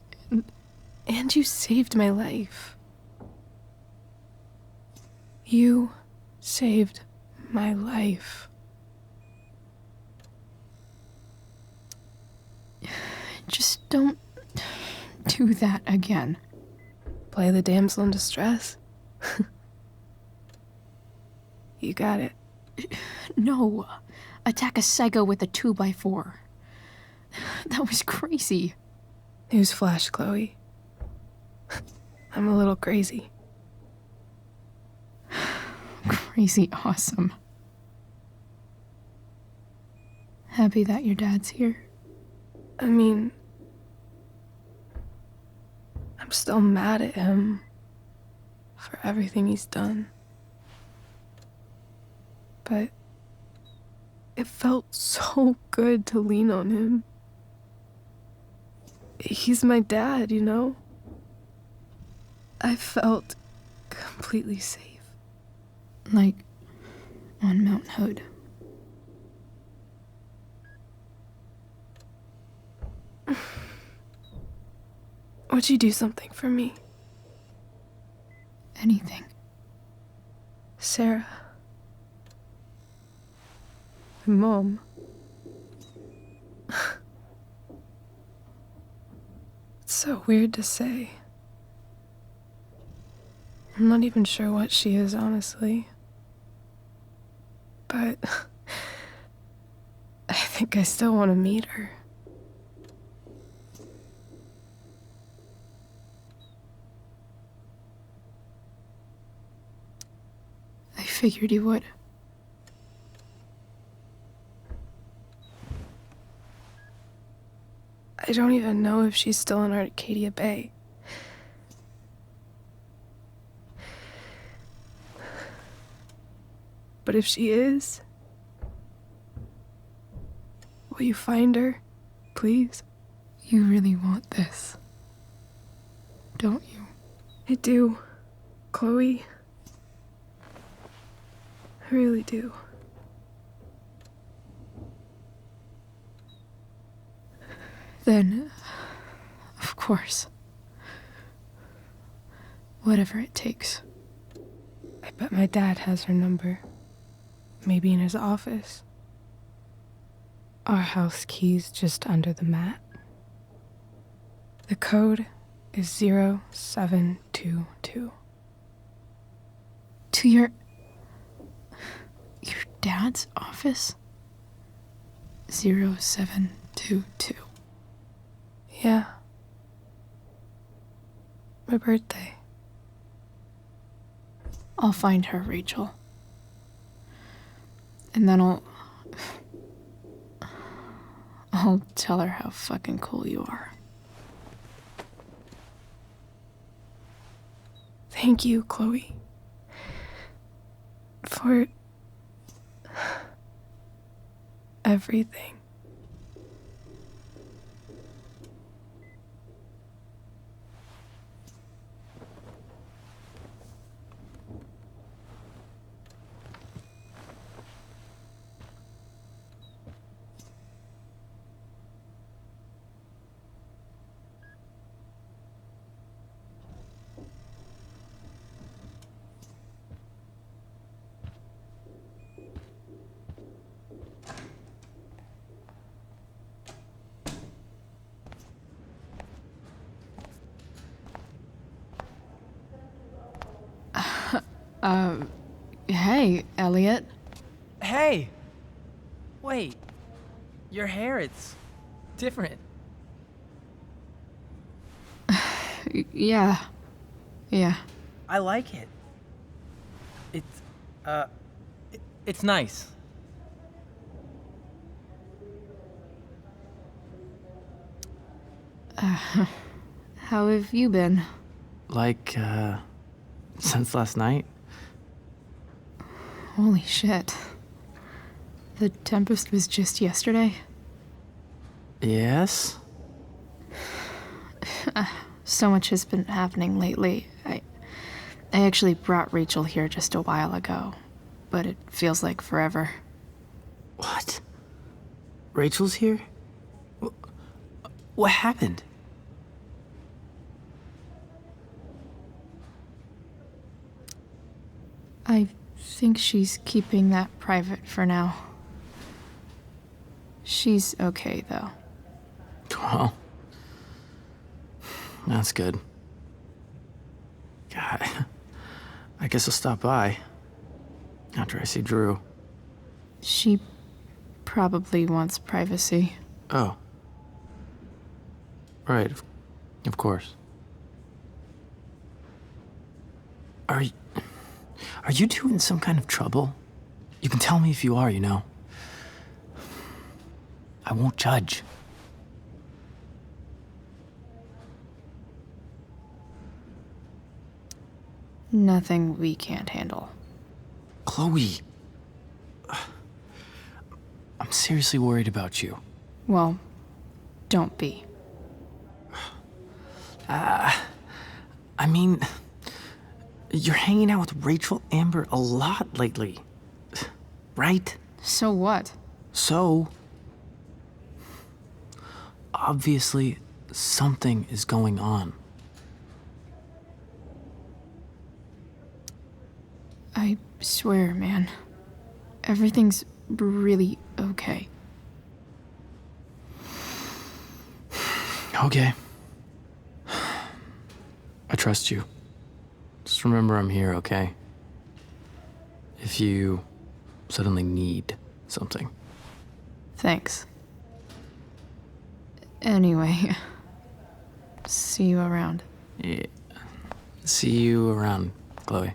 And you saved my life. You saved my life. Just don't do that again. Play the damsel in distress? You got it. No. Attack a psycho with a 2x4. That was crazy. Newsflash, Chloe. I'm a little crazy. Crazy awesome. Happy that your dad's here? I mean, I'm still mad at him for everything he's done. But it felt so good to lean on him. He's my dad, you know? I felt completely safe. Like on Mount Hood. Would you do something for me? Anything. Sarah. My mom. It's so weird to say. I'm not even sure what she is, honestly. But I think I still want to meet her. I figured you would. I don't even know if she's still in Arcadia Bay. But if she is, will you find her, please? You really want this, don't you? I do, Chloe. I really do. Then, of course. Whatever it takes. I bet my dad has her number. Maybe in his office. Our house key's just under the mat. The code is 0722. To your dad's office? 0722. Yeah. My birthday. I'll find her, Rachel. And then I'll tell her how fucking cool you are. Thank you, Chloe. For everything. Hey, Elliot. Hey! Wait. Your hair, it's different. Yeah. I like it. It's nice. How have you been? Like, since last night? Holy shit. The Tempest was just yesterday? Yes? So much has been happening lately. I actually brought Rachel here just a while ago, but it feels like forever. What? Rachel's here? What happened? I think she's keeping that private for now. She's okay, though. Well, that's good. God, I guess I'll stop by after I see Drew. She probably wants privacy. Oh. Right, of course. Are you two in some kind of trouble? You can tell me if you are, you know. I won't judge. Nothing we can't handle. Chloe. I'm seriously worried about you. Well, don't be. I mean, you're hanging out with Rachel Amber a lot lately, right? So what? So, obviously, something is going on. I swear, man. Everything's really okay. Okay. I trust you. Just remember I'm here, okay? If you suddenly need something. Thanks. Anyway, see you around. Yeah. See you around, Chloe.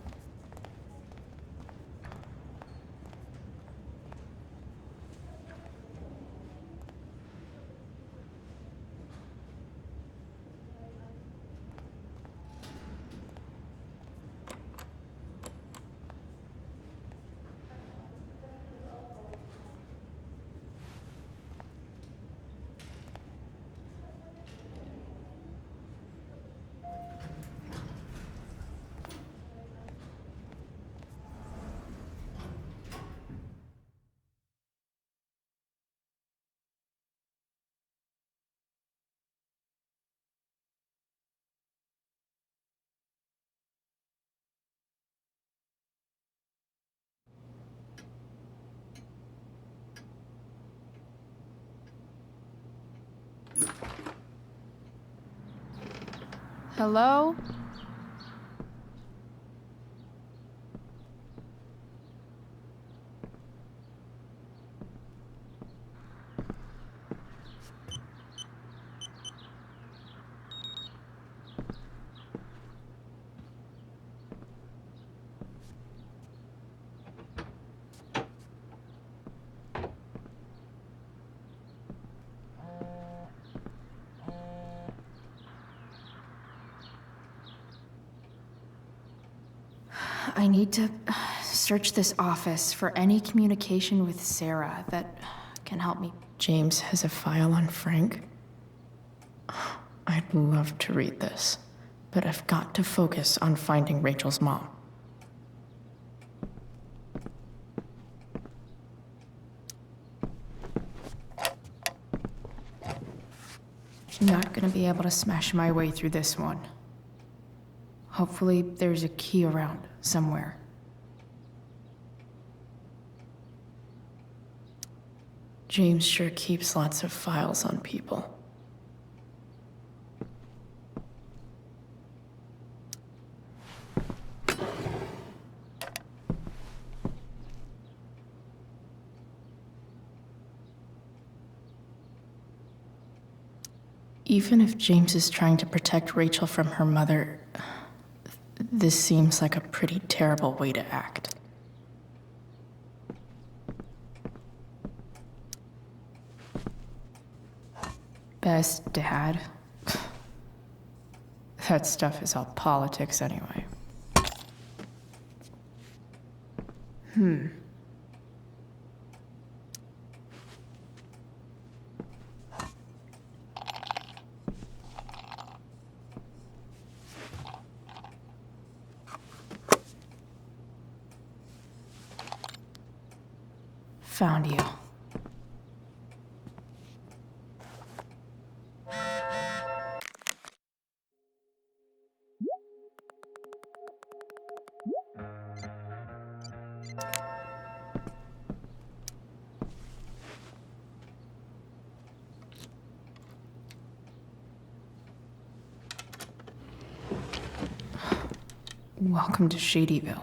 Hello? I need to search this office for any communication with Sarah that can help me. James has a file on Frank. I'd love to read this, but I've got to focus on finding Rachel's mom. Not gonna be able to smash my way through this one. Hopefully, there's a key around somewhere. James sure keeps lots of files on people. Even if James is trying to protect Rachel from her mother, this seems like a pretty terrible way to act. Best dad? That stuff is all politics anyway. Found you. Welcome to Shadyville.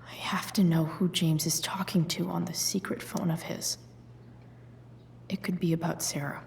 I have to know who James is talking to on the secret phone of his. It could be about Sarah.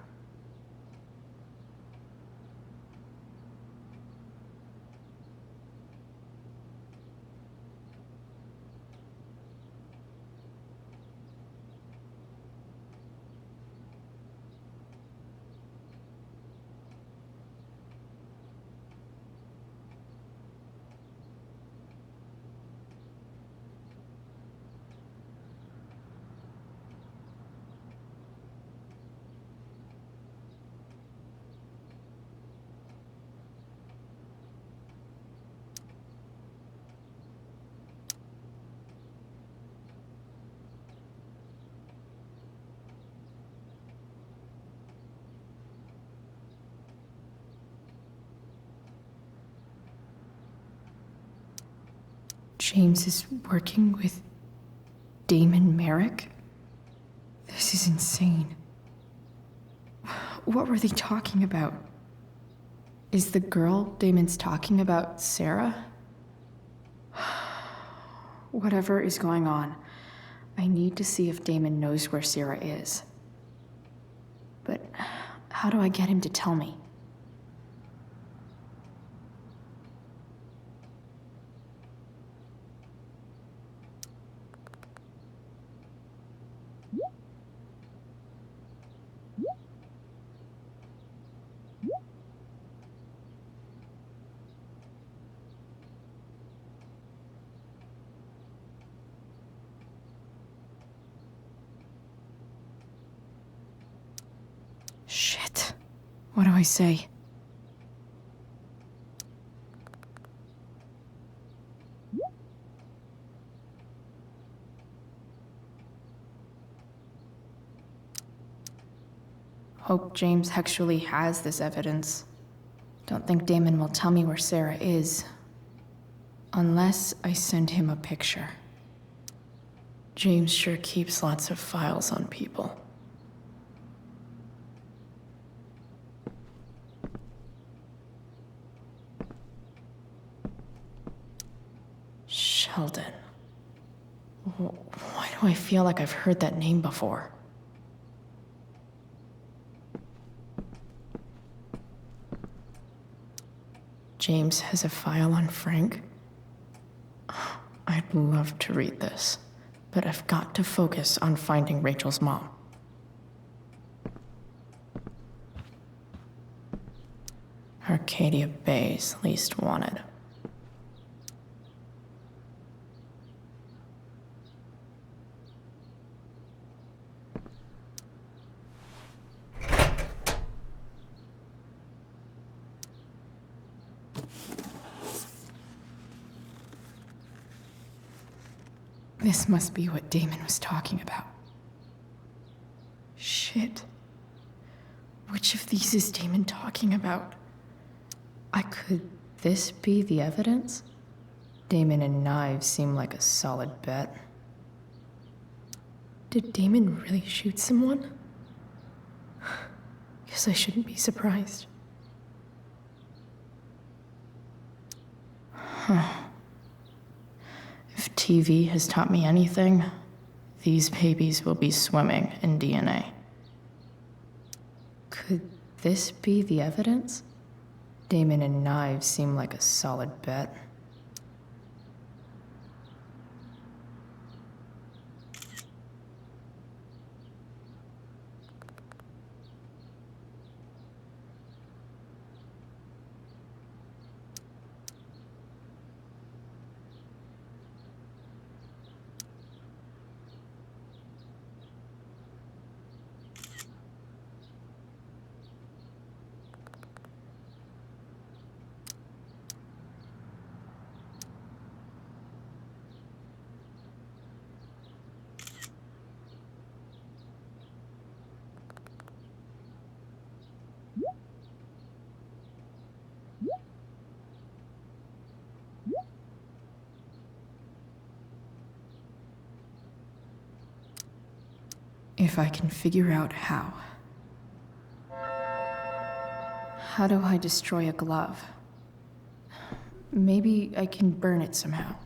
James is working with Damon Merrick? This is insane. What were they talking about? Is the girl Damon's talking about Sarah? Whatever is going on, I need to see if Damon knows where Sarah is. But how do I get him to tell me? Shit. What do I say? Hope James actually has this evidence. Don't think Damon will tell me where Sarah is. Unless I send him a picture. James sure keeps lots of files on people. Sheldon. Why do I feel like I've heard that name before? James has a file on Frank? I'd love to read this, but I've got to focus on finding Rachel's mom. Arcadia Bay's least wanted. This must be what Damon was talking about. Shit. Which of these is Damon talking about? Could this be the evidence? Damon and knives seem like a solid bet. Did Damon really shoot someone? Guess I shouldn't be surprised. Huh. If TV has taught me anything, these babies will be swimming in DNA. Could this be the evidence? Damon and knives seem like a solid bet. If I can figure out how. How do I destroy a glove? Maybe I can burn it somehow.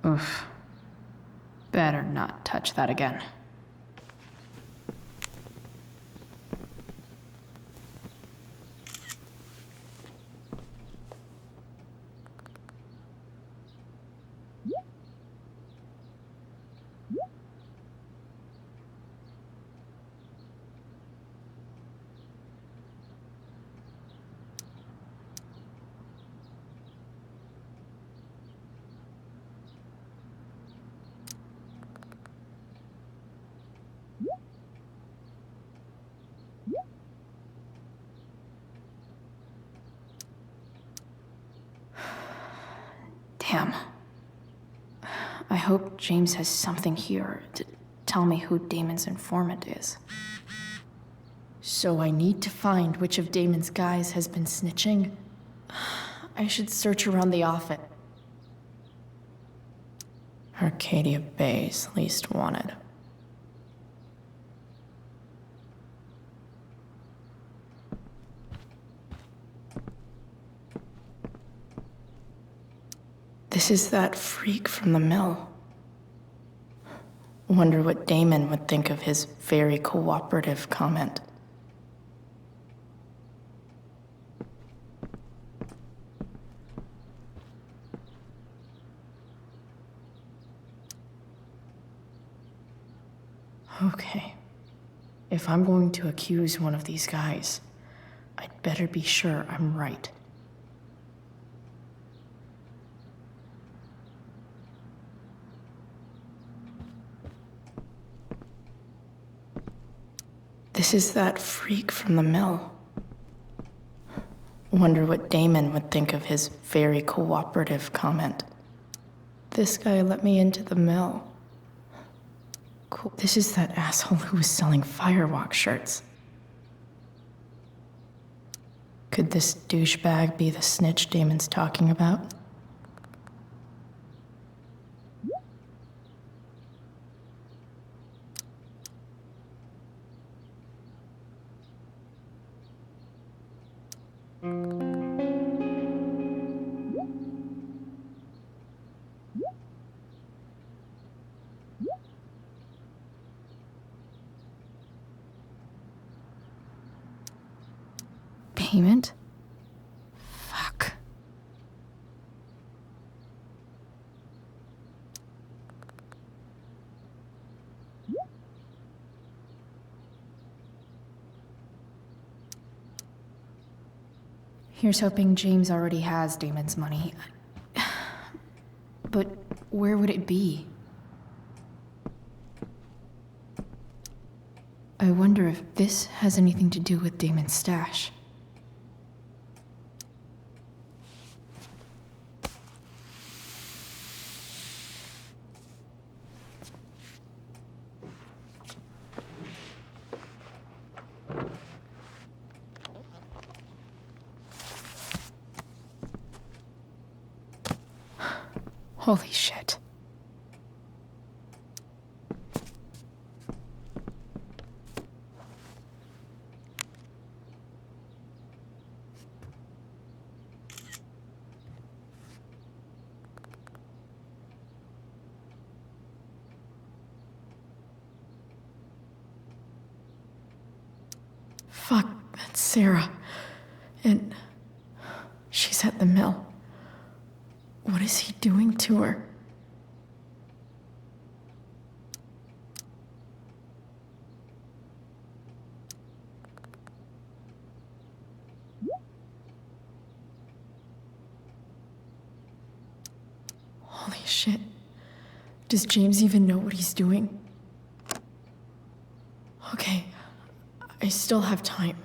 Oof. Better not touch that again. Damn. I hope James has something here to tell me who Damon's informant is. So I need to find which of Damon's guys has been snitching. I should search around the office. Arcadia Bay's least wanted. This is that freak from the mill. Wonder what Damon would think of his very cooperative comment. Okay. If I'm going to accuse one of these guys, I'd better be sure I'm right. This is that freak from the mill. Wonder what Damon would think of his very cooperative comment. This guy let me into the mill. Cool. This is that asshole who was selling Firewalk shirts. Could this douchebag be the snitch Damon's talking about? Payment? Fuck. Here's hoping James already has Damon's money. But where would it be? I wonder if this has anything to do with Damon's stash. Holy shit. Fuck, that's Sarah. And she's at the mill. What is he doing to her? Holy shit. Does James even know what he's doing? Okay, I still have time.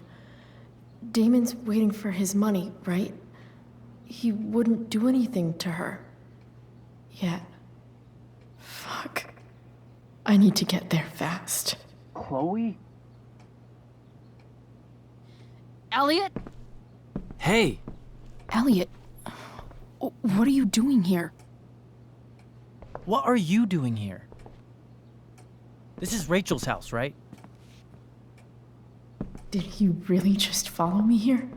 Damon's waiting for his money, right? He wouldn't do anything to her. Yet. Fuck. I need to get there fast. Chloe? Elliot? Hey! Elliot, what are you doing here? What are you doing here? This is Rachel's house, right? Did he really just follow me here?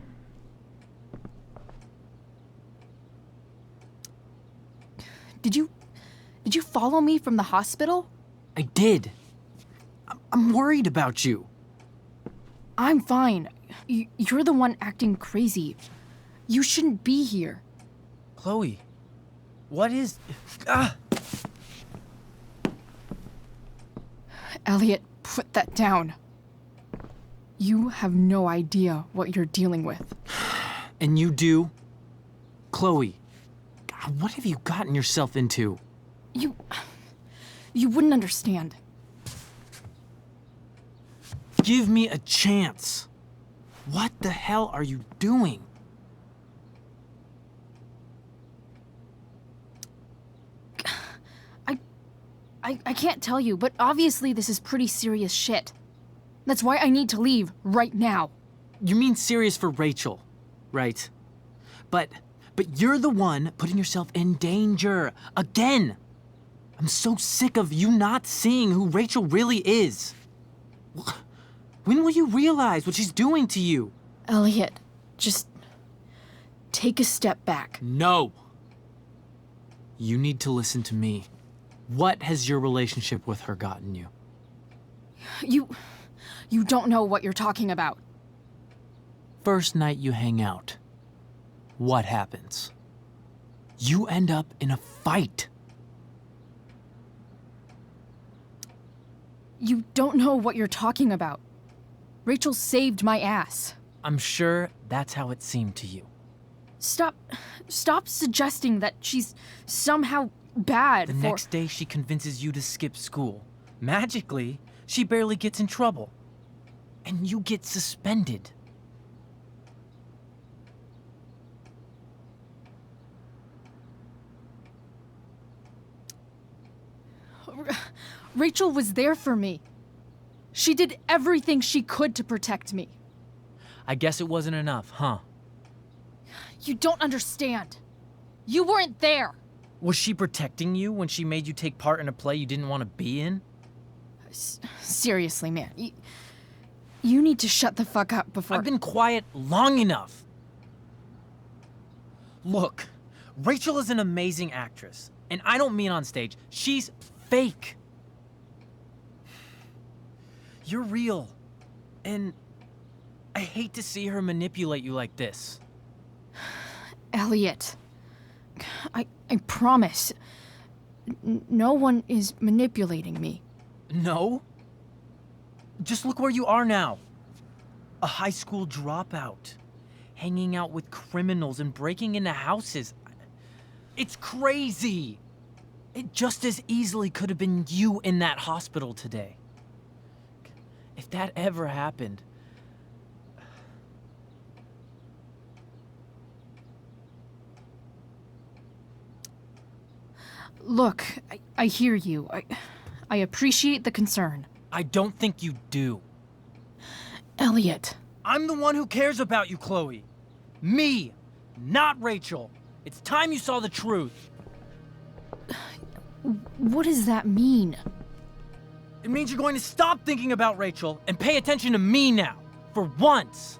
Did you follow me from the hospital? I did. I'm worried about you. I'm fine. You're the one acting crazy. You shouldn't be here. Chloe, what is... Ah! Elliot, put that down. You have no idea what you're dealing with. And you do? Chloe, God, what have you gotten yourself into? You wouldn't understand. Give me a chance. What the hell are you doing? I can't tell you, but obviously this is pretty serious shit. That's why I need to leave right now. You mean serious for Rachel, right? But you're the one putting yourself in danger again. I'm so sick of you not seeing who Rachel really is. When will you realize what she's doing to you? Elliot, just take a step back. No. You need to listen to me. What has your relationship with her gotten you? You don't know what you're talking about. First night you hang out, what happens? You end up in a fight. You don't know what you're talking about. Rachel saved my ass. I'm sure that's how it seemed to you. Stop suggesting that she's somehow bad. The next day she convinces you to skip school. Magically, she barely gets in trouble. And you get suspended. Rachel was there for me. She did everything she could to protect me. I guess it wasn't enough, huh? You don't understand. You weren't there. Was she protecting you when she made you take part in a play you didn't want to be in? Seriously, man. You need to shut the fuck up before... I've been quiet long enough. Look, Rachel is an amazing actress. And I don't mean on stage. She's fake. You're real. And I hate to see her manipulate you like this. Elliot, I promise. No one is manipulating me. No? Just look where you are now. A high school dropout. Hanging out with criminals and breaking into houses. It's crazy. It just as easily could have been you in that hospital today. If that ever happened... Look, I hear you. I appreciate the concern. I don't think you do. Elliot. I'm the one who cares about you, Chloe. Me, not Rachel. It's time you saw the truth. What does that mean? It means you're going to stop thinking about Rachel and pay attention to me now, for once.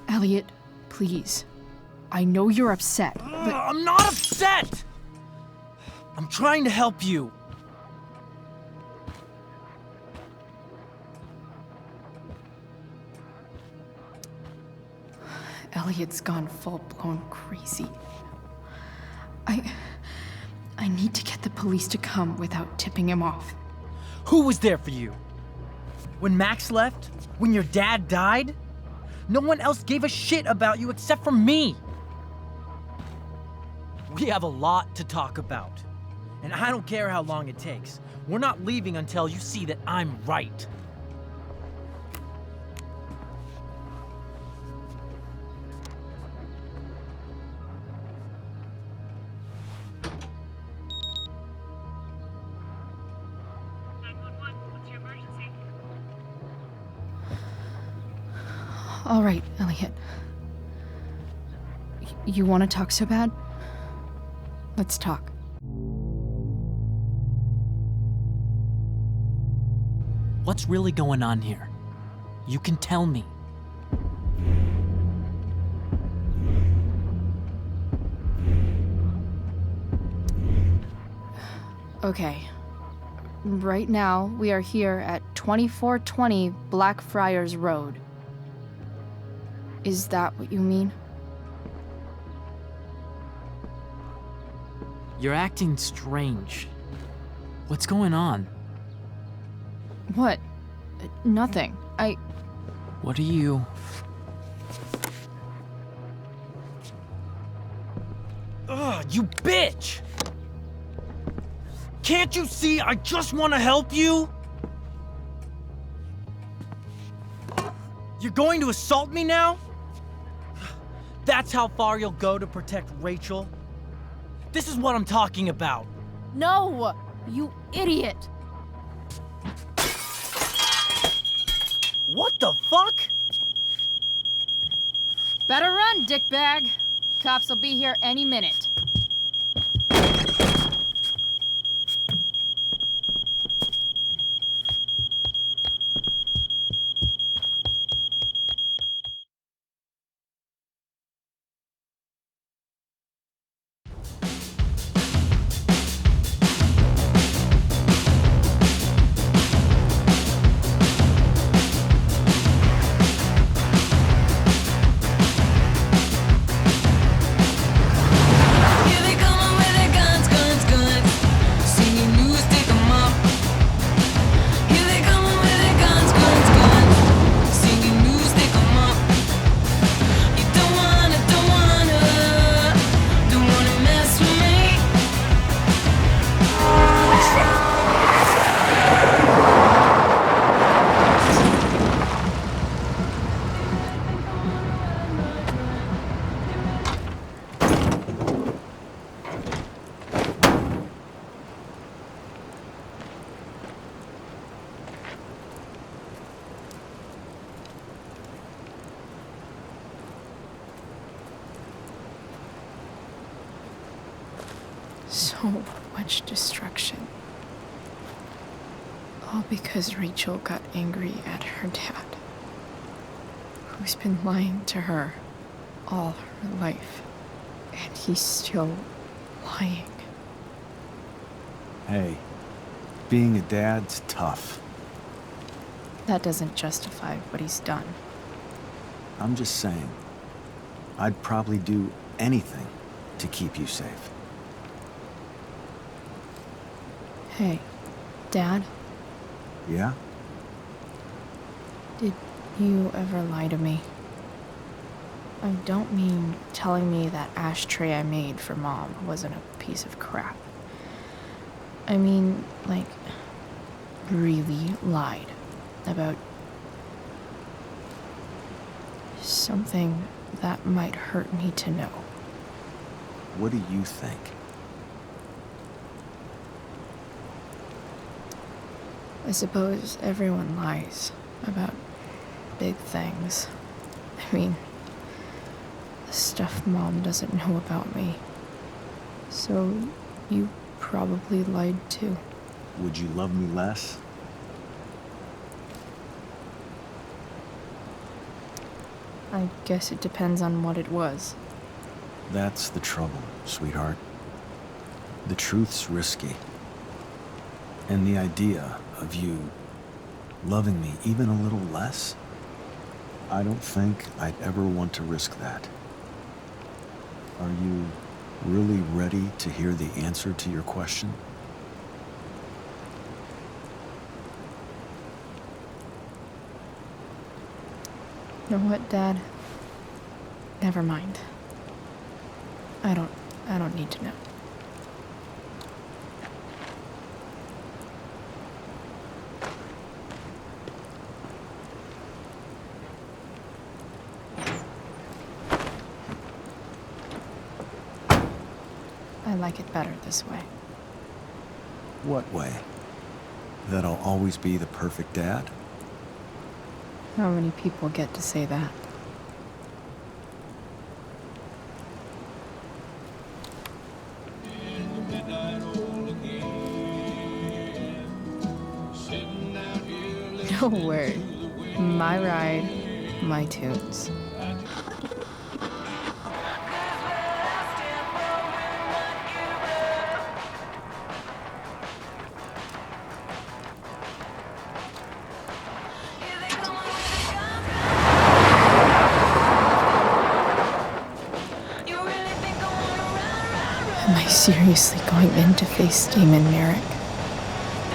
Elliot, please. I know you're upset, but... I'm not upset! I'm trying to help you. Elliot's gone full-blown crazy. I need to get the police to come without tipping him off. Who was there for you? When Max left? When your dad died? No one else gave a shit about you except for me. We have a lot to talk about. And I don't care how long it takes. We're not leaving until you see that I'm right. All right, Elliot. You want to talk so bad? Let's talk. What's really going on here? You can tell me. Okay. Right now, we are here at 2420 Blackfriars Road. Is that what you mean? You're acting strange. What's going on? What? Nothing. What are you... Ugh, you bitch! Can't you see I just want to help you? You're going to assault me now? That's how far you'll go to protect Rachel? This is what I'm talking about. No! You idiot! What the fuck? Better run, dickbag. Cops will be here any minute. So much destruction. All because Rachel got angry at her dad, who's been lying to her all her life. And he's still lying. Hey, being a dad's tough. That doesn't justify what he's done. I'm just saying, I'd probably do anything to keep you safe. Hey, Dad? Yeah? Did you ever lie to me? I don't mean telling me that ashtray I made for Mom wasn't a piece of crap. I mean, like, really lied about something that might hurt me to know. What do you think? I suppose everyone lies about big things. I mean, the stuff Mom doesn't know about me. So you probably lied too. Would you love me less? I guess it depends on what it was. That's the trouble, sweetheart. The truth's risky. And the idea of you loving me even a little less, I don't think I'd ever want to risk that. Are you really ready to hear the answer to your question? You know what, Dad? Never mind. I don't need to know. I like it better this way. What way? That I'll always be the perfect dad? How many people get to say that? No word. My ride, my tunes. Am I seriously going in to face Damon Merrick?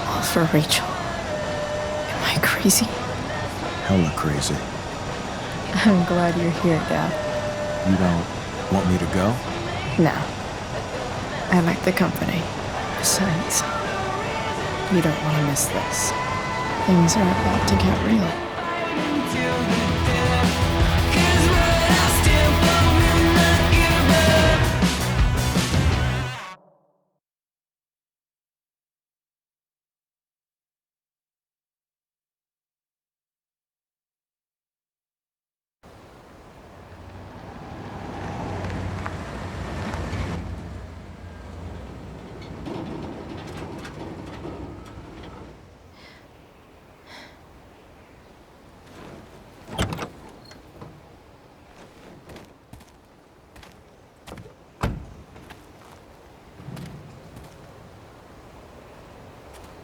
All for Rachel? Am I crazy? Hella crazy. I'm glad you're here, Dad. You don't want me to go? No. I like the company. Besides, you don't want to miss this. Things are about to get real.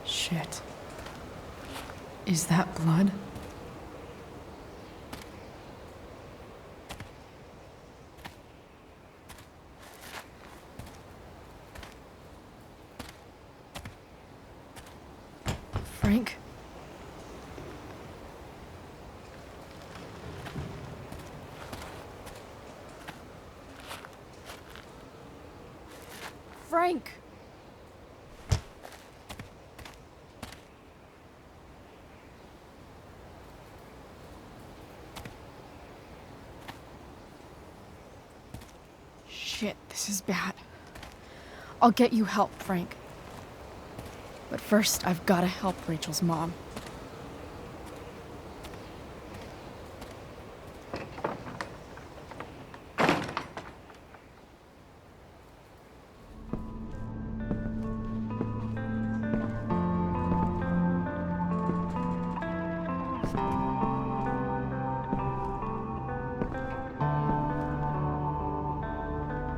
Shit. Is that blood? Frank? Frank! Shit, this is bad. I'll get you help, Frank. But first, I've got to help Rachel's mom.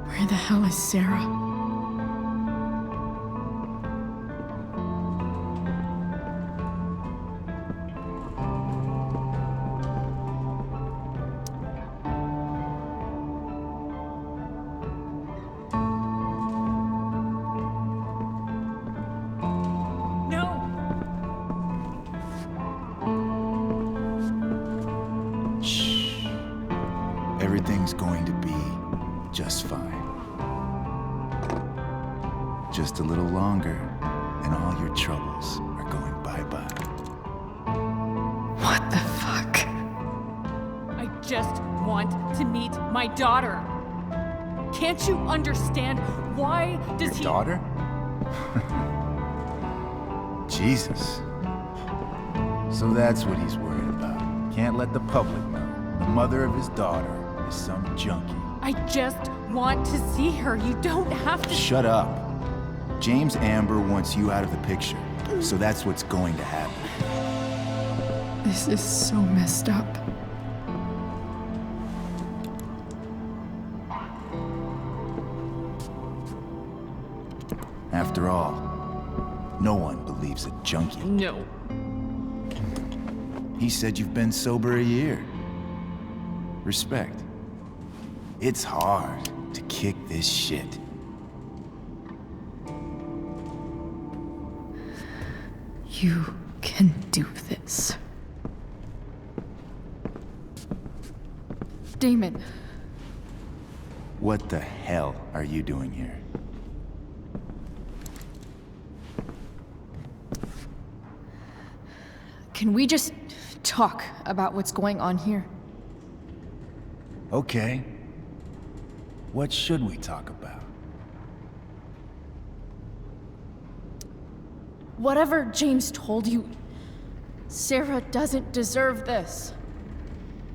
Where the hell is Sarah? Everything's going to be just fine. Just a little longer, and all your troubles are going bye-bye. What the fuck? I just want to meet my daughter. Can't you understand? Why does he... Daughter? Jesus. So that's what he's worried about. Can't let the public know. The mother of his daughter is some junkie. I just want to see her. You don't have to... Shut up. James Amber wants you out of the picture, so that's what's going to happen. This is so messed up. After all, no one believes a junkie. No. He said you've been sober a year. Respect. It's hard to kick this shit. You can do this. Damon. What the hell are you doing here? Can we just talk about what's going on here? Okay. What should we talk about? Whatever James told you, Sarah doesn't deserve this.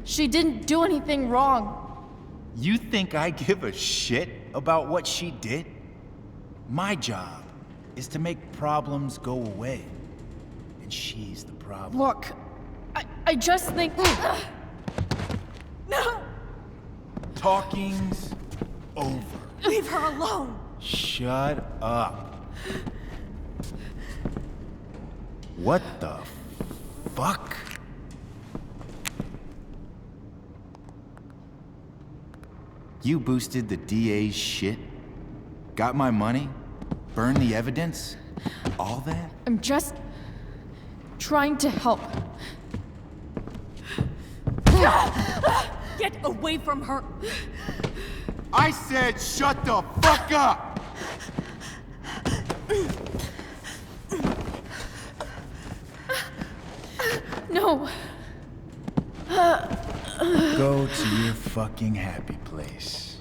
She didn't do anything wrong. You think I give a shit about what she did? My job is to make problems go away. And she's the problem. Look, I just think... No! Talking's over. Leave her alone! Shut up. What the fuck? You boosted the DA's shit? Got my money? Burned the evidence? All that? I'm just trying to help. Get away from her! I said shut the fuck up! No. Go to your fucking happy place.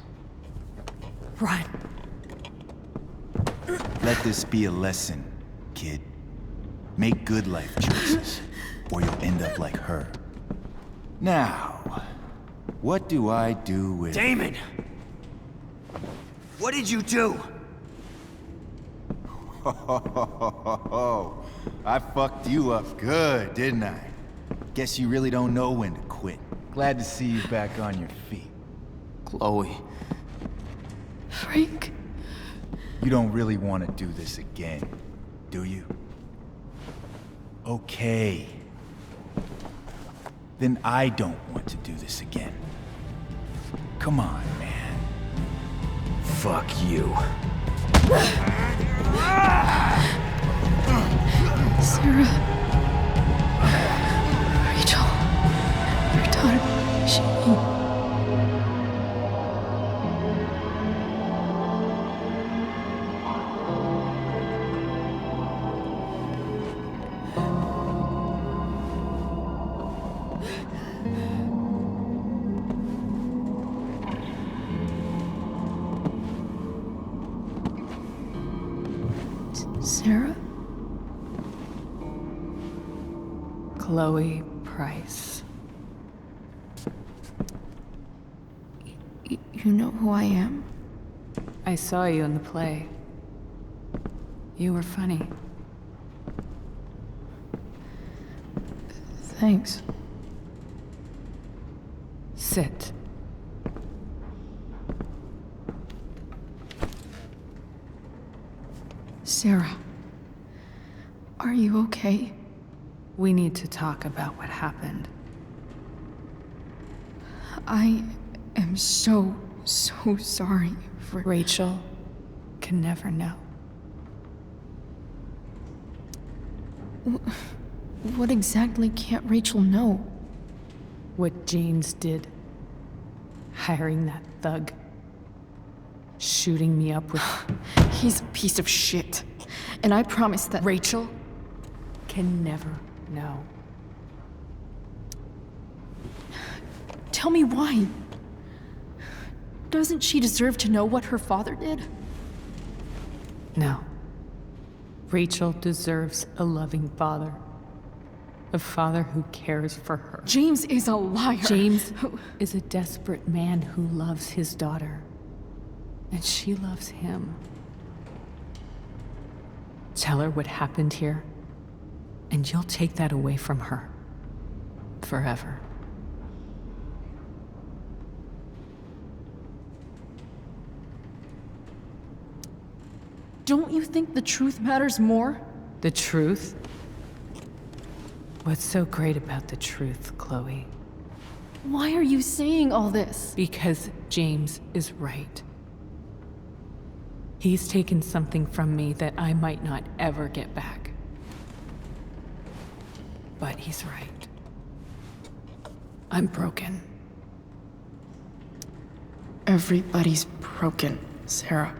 Run. Let this be a lesson, kid. Make good life choices, or you'll end up like her. Now, what do I do with... Damon! What did you do? I fucked you up good, didn't I? Guess you really don't know when to quit. Glad to see you back on your feet. Chloe. Frank. You don't really want to do this again, do you? Okay. Then I don't want to do this again. Come on, man. Fuck you. Sarah. Rachel. Your daughter. She... Sarah? Chloe Price. You know who I am? I saw you in the play. You were funny. Thanks. Sit. Sarah. Are you okay? We need to talk about what happened. I am so sorry for... Rachel can never know. What exactly can't Rachel know? What James did. Hiring that thug. Shooting me up with... He's a piece of shit. And I promise that... Rachel can never know. Tell me why. Doesn't she deserve to know what her father did? No. Rachel deserves a loving father. A father who cares for her. James is a liar. James is a desperate man who loves his daughter. And she loves him. Tell her what happened here, and you'll take that away from her. Forever. Don't you think the truth matters more? The truth? What's so great about the truth, Chloe? Why are you saying all this? Because James is right. He's taken something from me that I might not ever get back. But he's right. I'm broken. Everybody's broken, Sarah.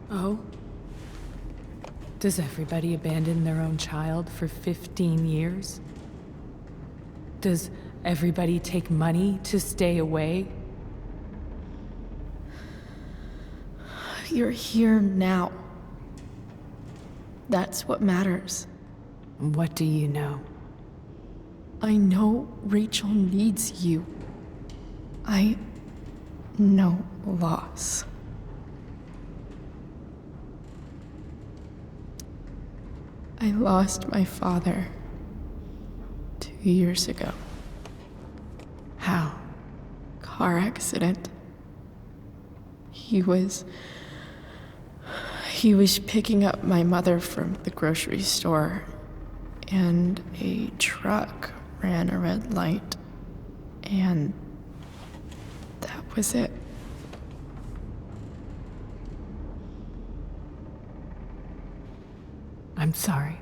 Oh? Does everybody abandon their own child for 15 years? Does everybody take money to stay away? You're here now. That's what matters. What do you know? I know Rachel needs you. I know loss. I lost my father 2 years ago. How? Car accident. He was picking up my mother from the grocery store, and a truck ran a red light, and that was it. I'm sorry.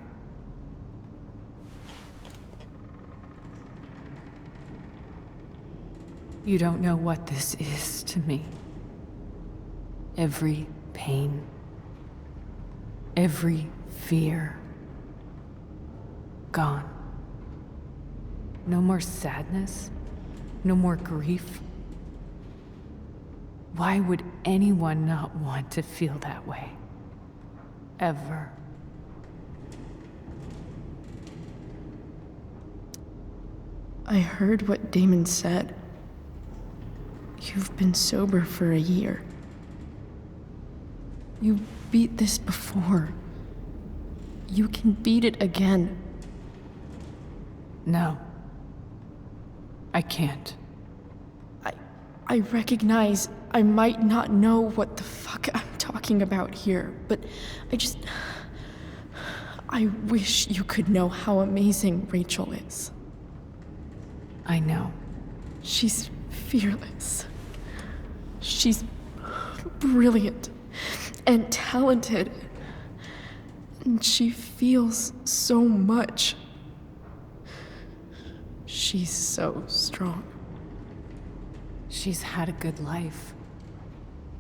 You don't know what this is to me. Every pain, every fear, gone. No more sadness, no more grief. Why would anyone not want to feel that way? Ever. I heard what Damon said. You've been sober for a year. You beat this before. You can beat it again. No. I can't. I recognize I might not know what the fuck I'm talking about here, but I wish you could know how amazing Rachel is. I know. She's fearless. She's brilliant and talented. And she feels so much. She's so strong. She's had a good life.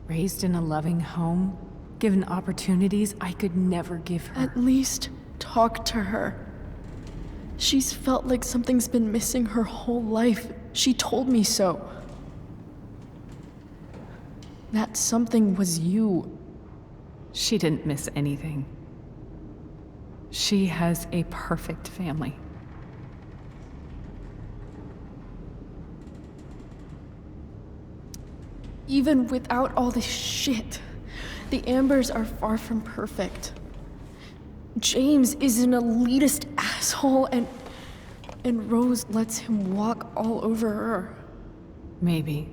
Raised in a loving home, given opportunities I could never give her. At least talk to her. She's felt like something's been missing her whole life. She told me so. That something was you. She didn't miss anything. She has a perfect family. Even without all this shit, the Ambers are far from perfect. James is an elitist asshole, and Rose lets him walk all over her. Maybe.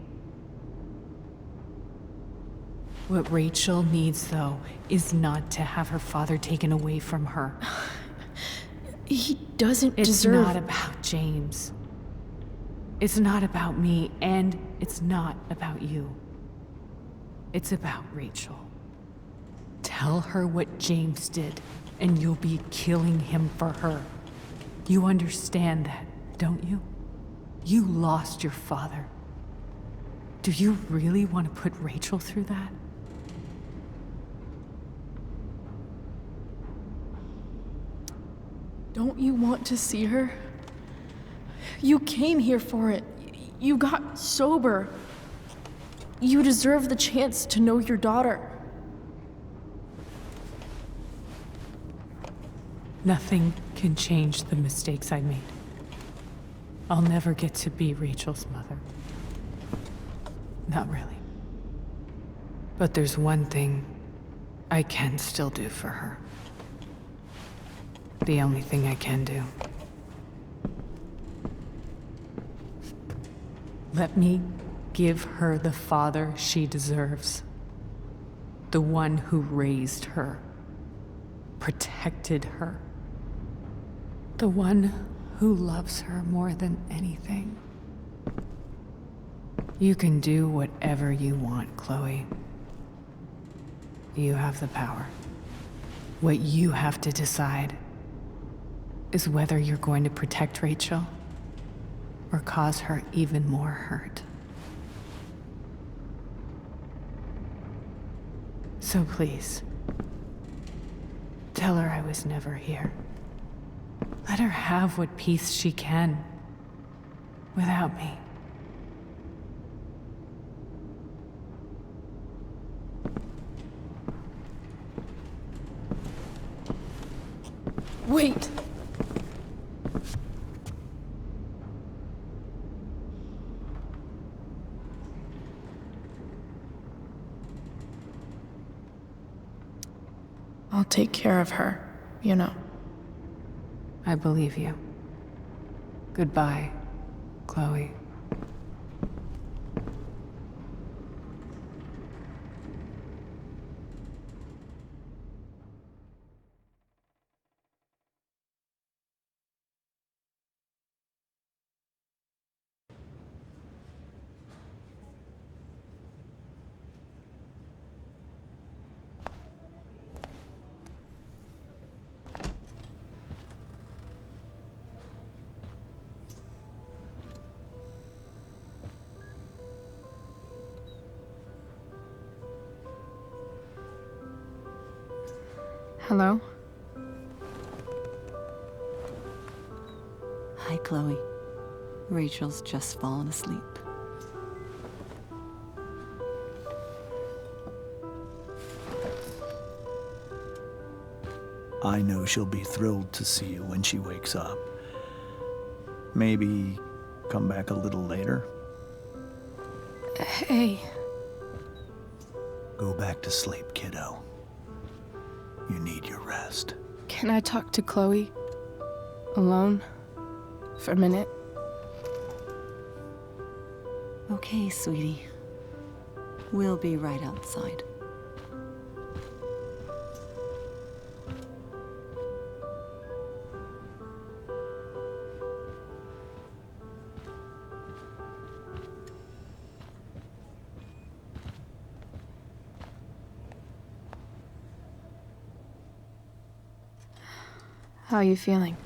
What Rachel needs, though, is not to have her father taken away from her. He doesn't It's deserve... not about James. It's not about me, and it's not about you. It's about Rachel. Tell her what James did, and you'll be killing him for her. You understand that, don't you? You lost your father. Do you really want to put Rachel through that? Don't you want to see her? You came here for it. You got sober. You deserve the chance to know your daughter. Nothing can change the mistakes I made. I'll never get to be Rachel's mother. Not really. But there's one thing I can still do for her. The only thing I can do. Let me give her the father she deserves. The one who raised her, protected her. The one who loves her more than anything. You can do whatever you want, Chloe. You have the power. What you have to decide is whether you're going to protect Rachel or cause her even more hurt. So please, tell her I was never here. Let her have what peace she can without me. Wait! I'll take care of her, you know. I believe you. Goodbye, Chloe. Hello? Hi, Chloe. Rachel's just fallen asleep. I know she'll be thrilled to see you when she wakes up. Maybe come back a little later? Hey. Go back to sleep, kiddo. You need your rest. Can I talk to Chloe? Alone? For a minute? Okay, sweetie. We'll be right outside. How are you feeling?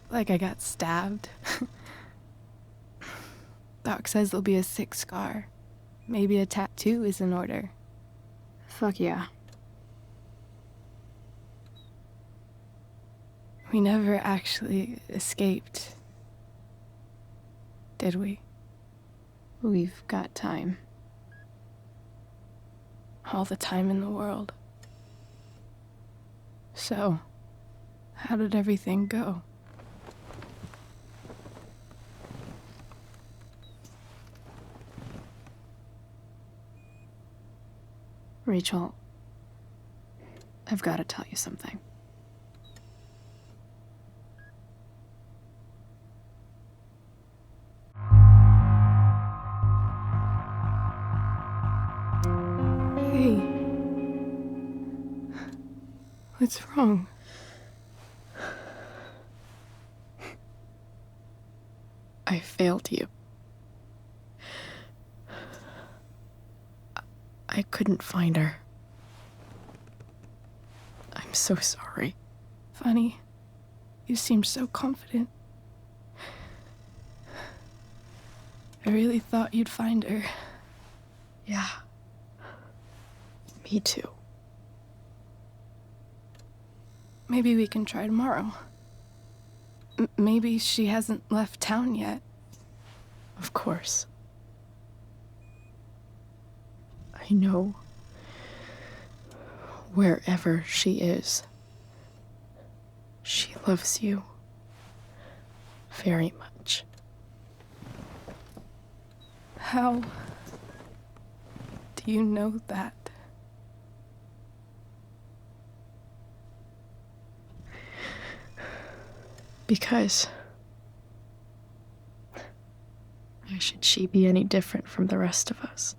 Like I got stabbed. Doc says there'll be a sick scar. Maybe a tattoo is in order. Fuck yeah. We never actually escaped, did we? We've got time. All the time in the world. So, how did everything go? Rachel, I've got to tell you something. Hey. What's wrong? I failed you. I couldn't find her. I'm so sorry. Funny. You seemed so confident. I really thought you'd find her. Yeah. Me too. Maybe we can try tomorrow. Maybe she hasn't left town yet. Of course. I know. Wherever she is, she loves you very much. How do you know that? Because why should she be any different from the rest of us?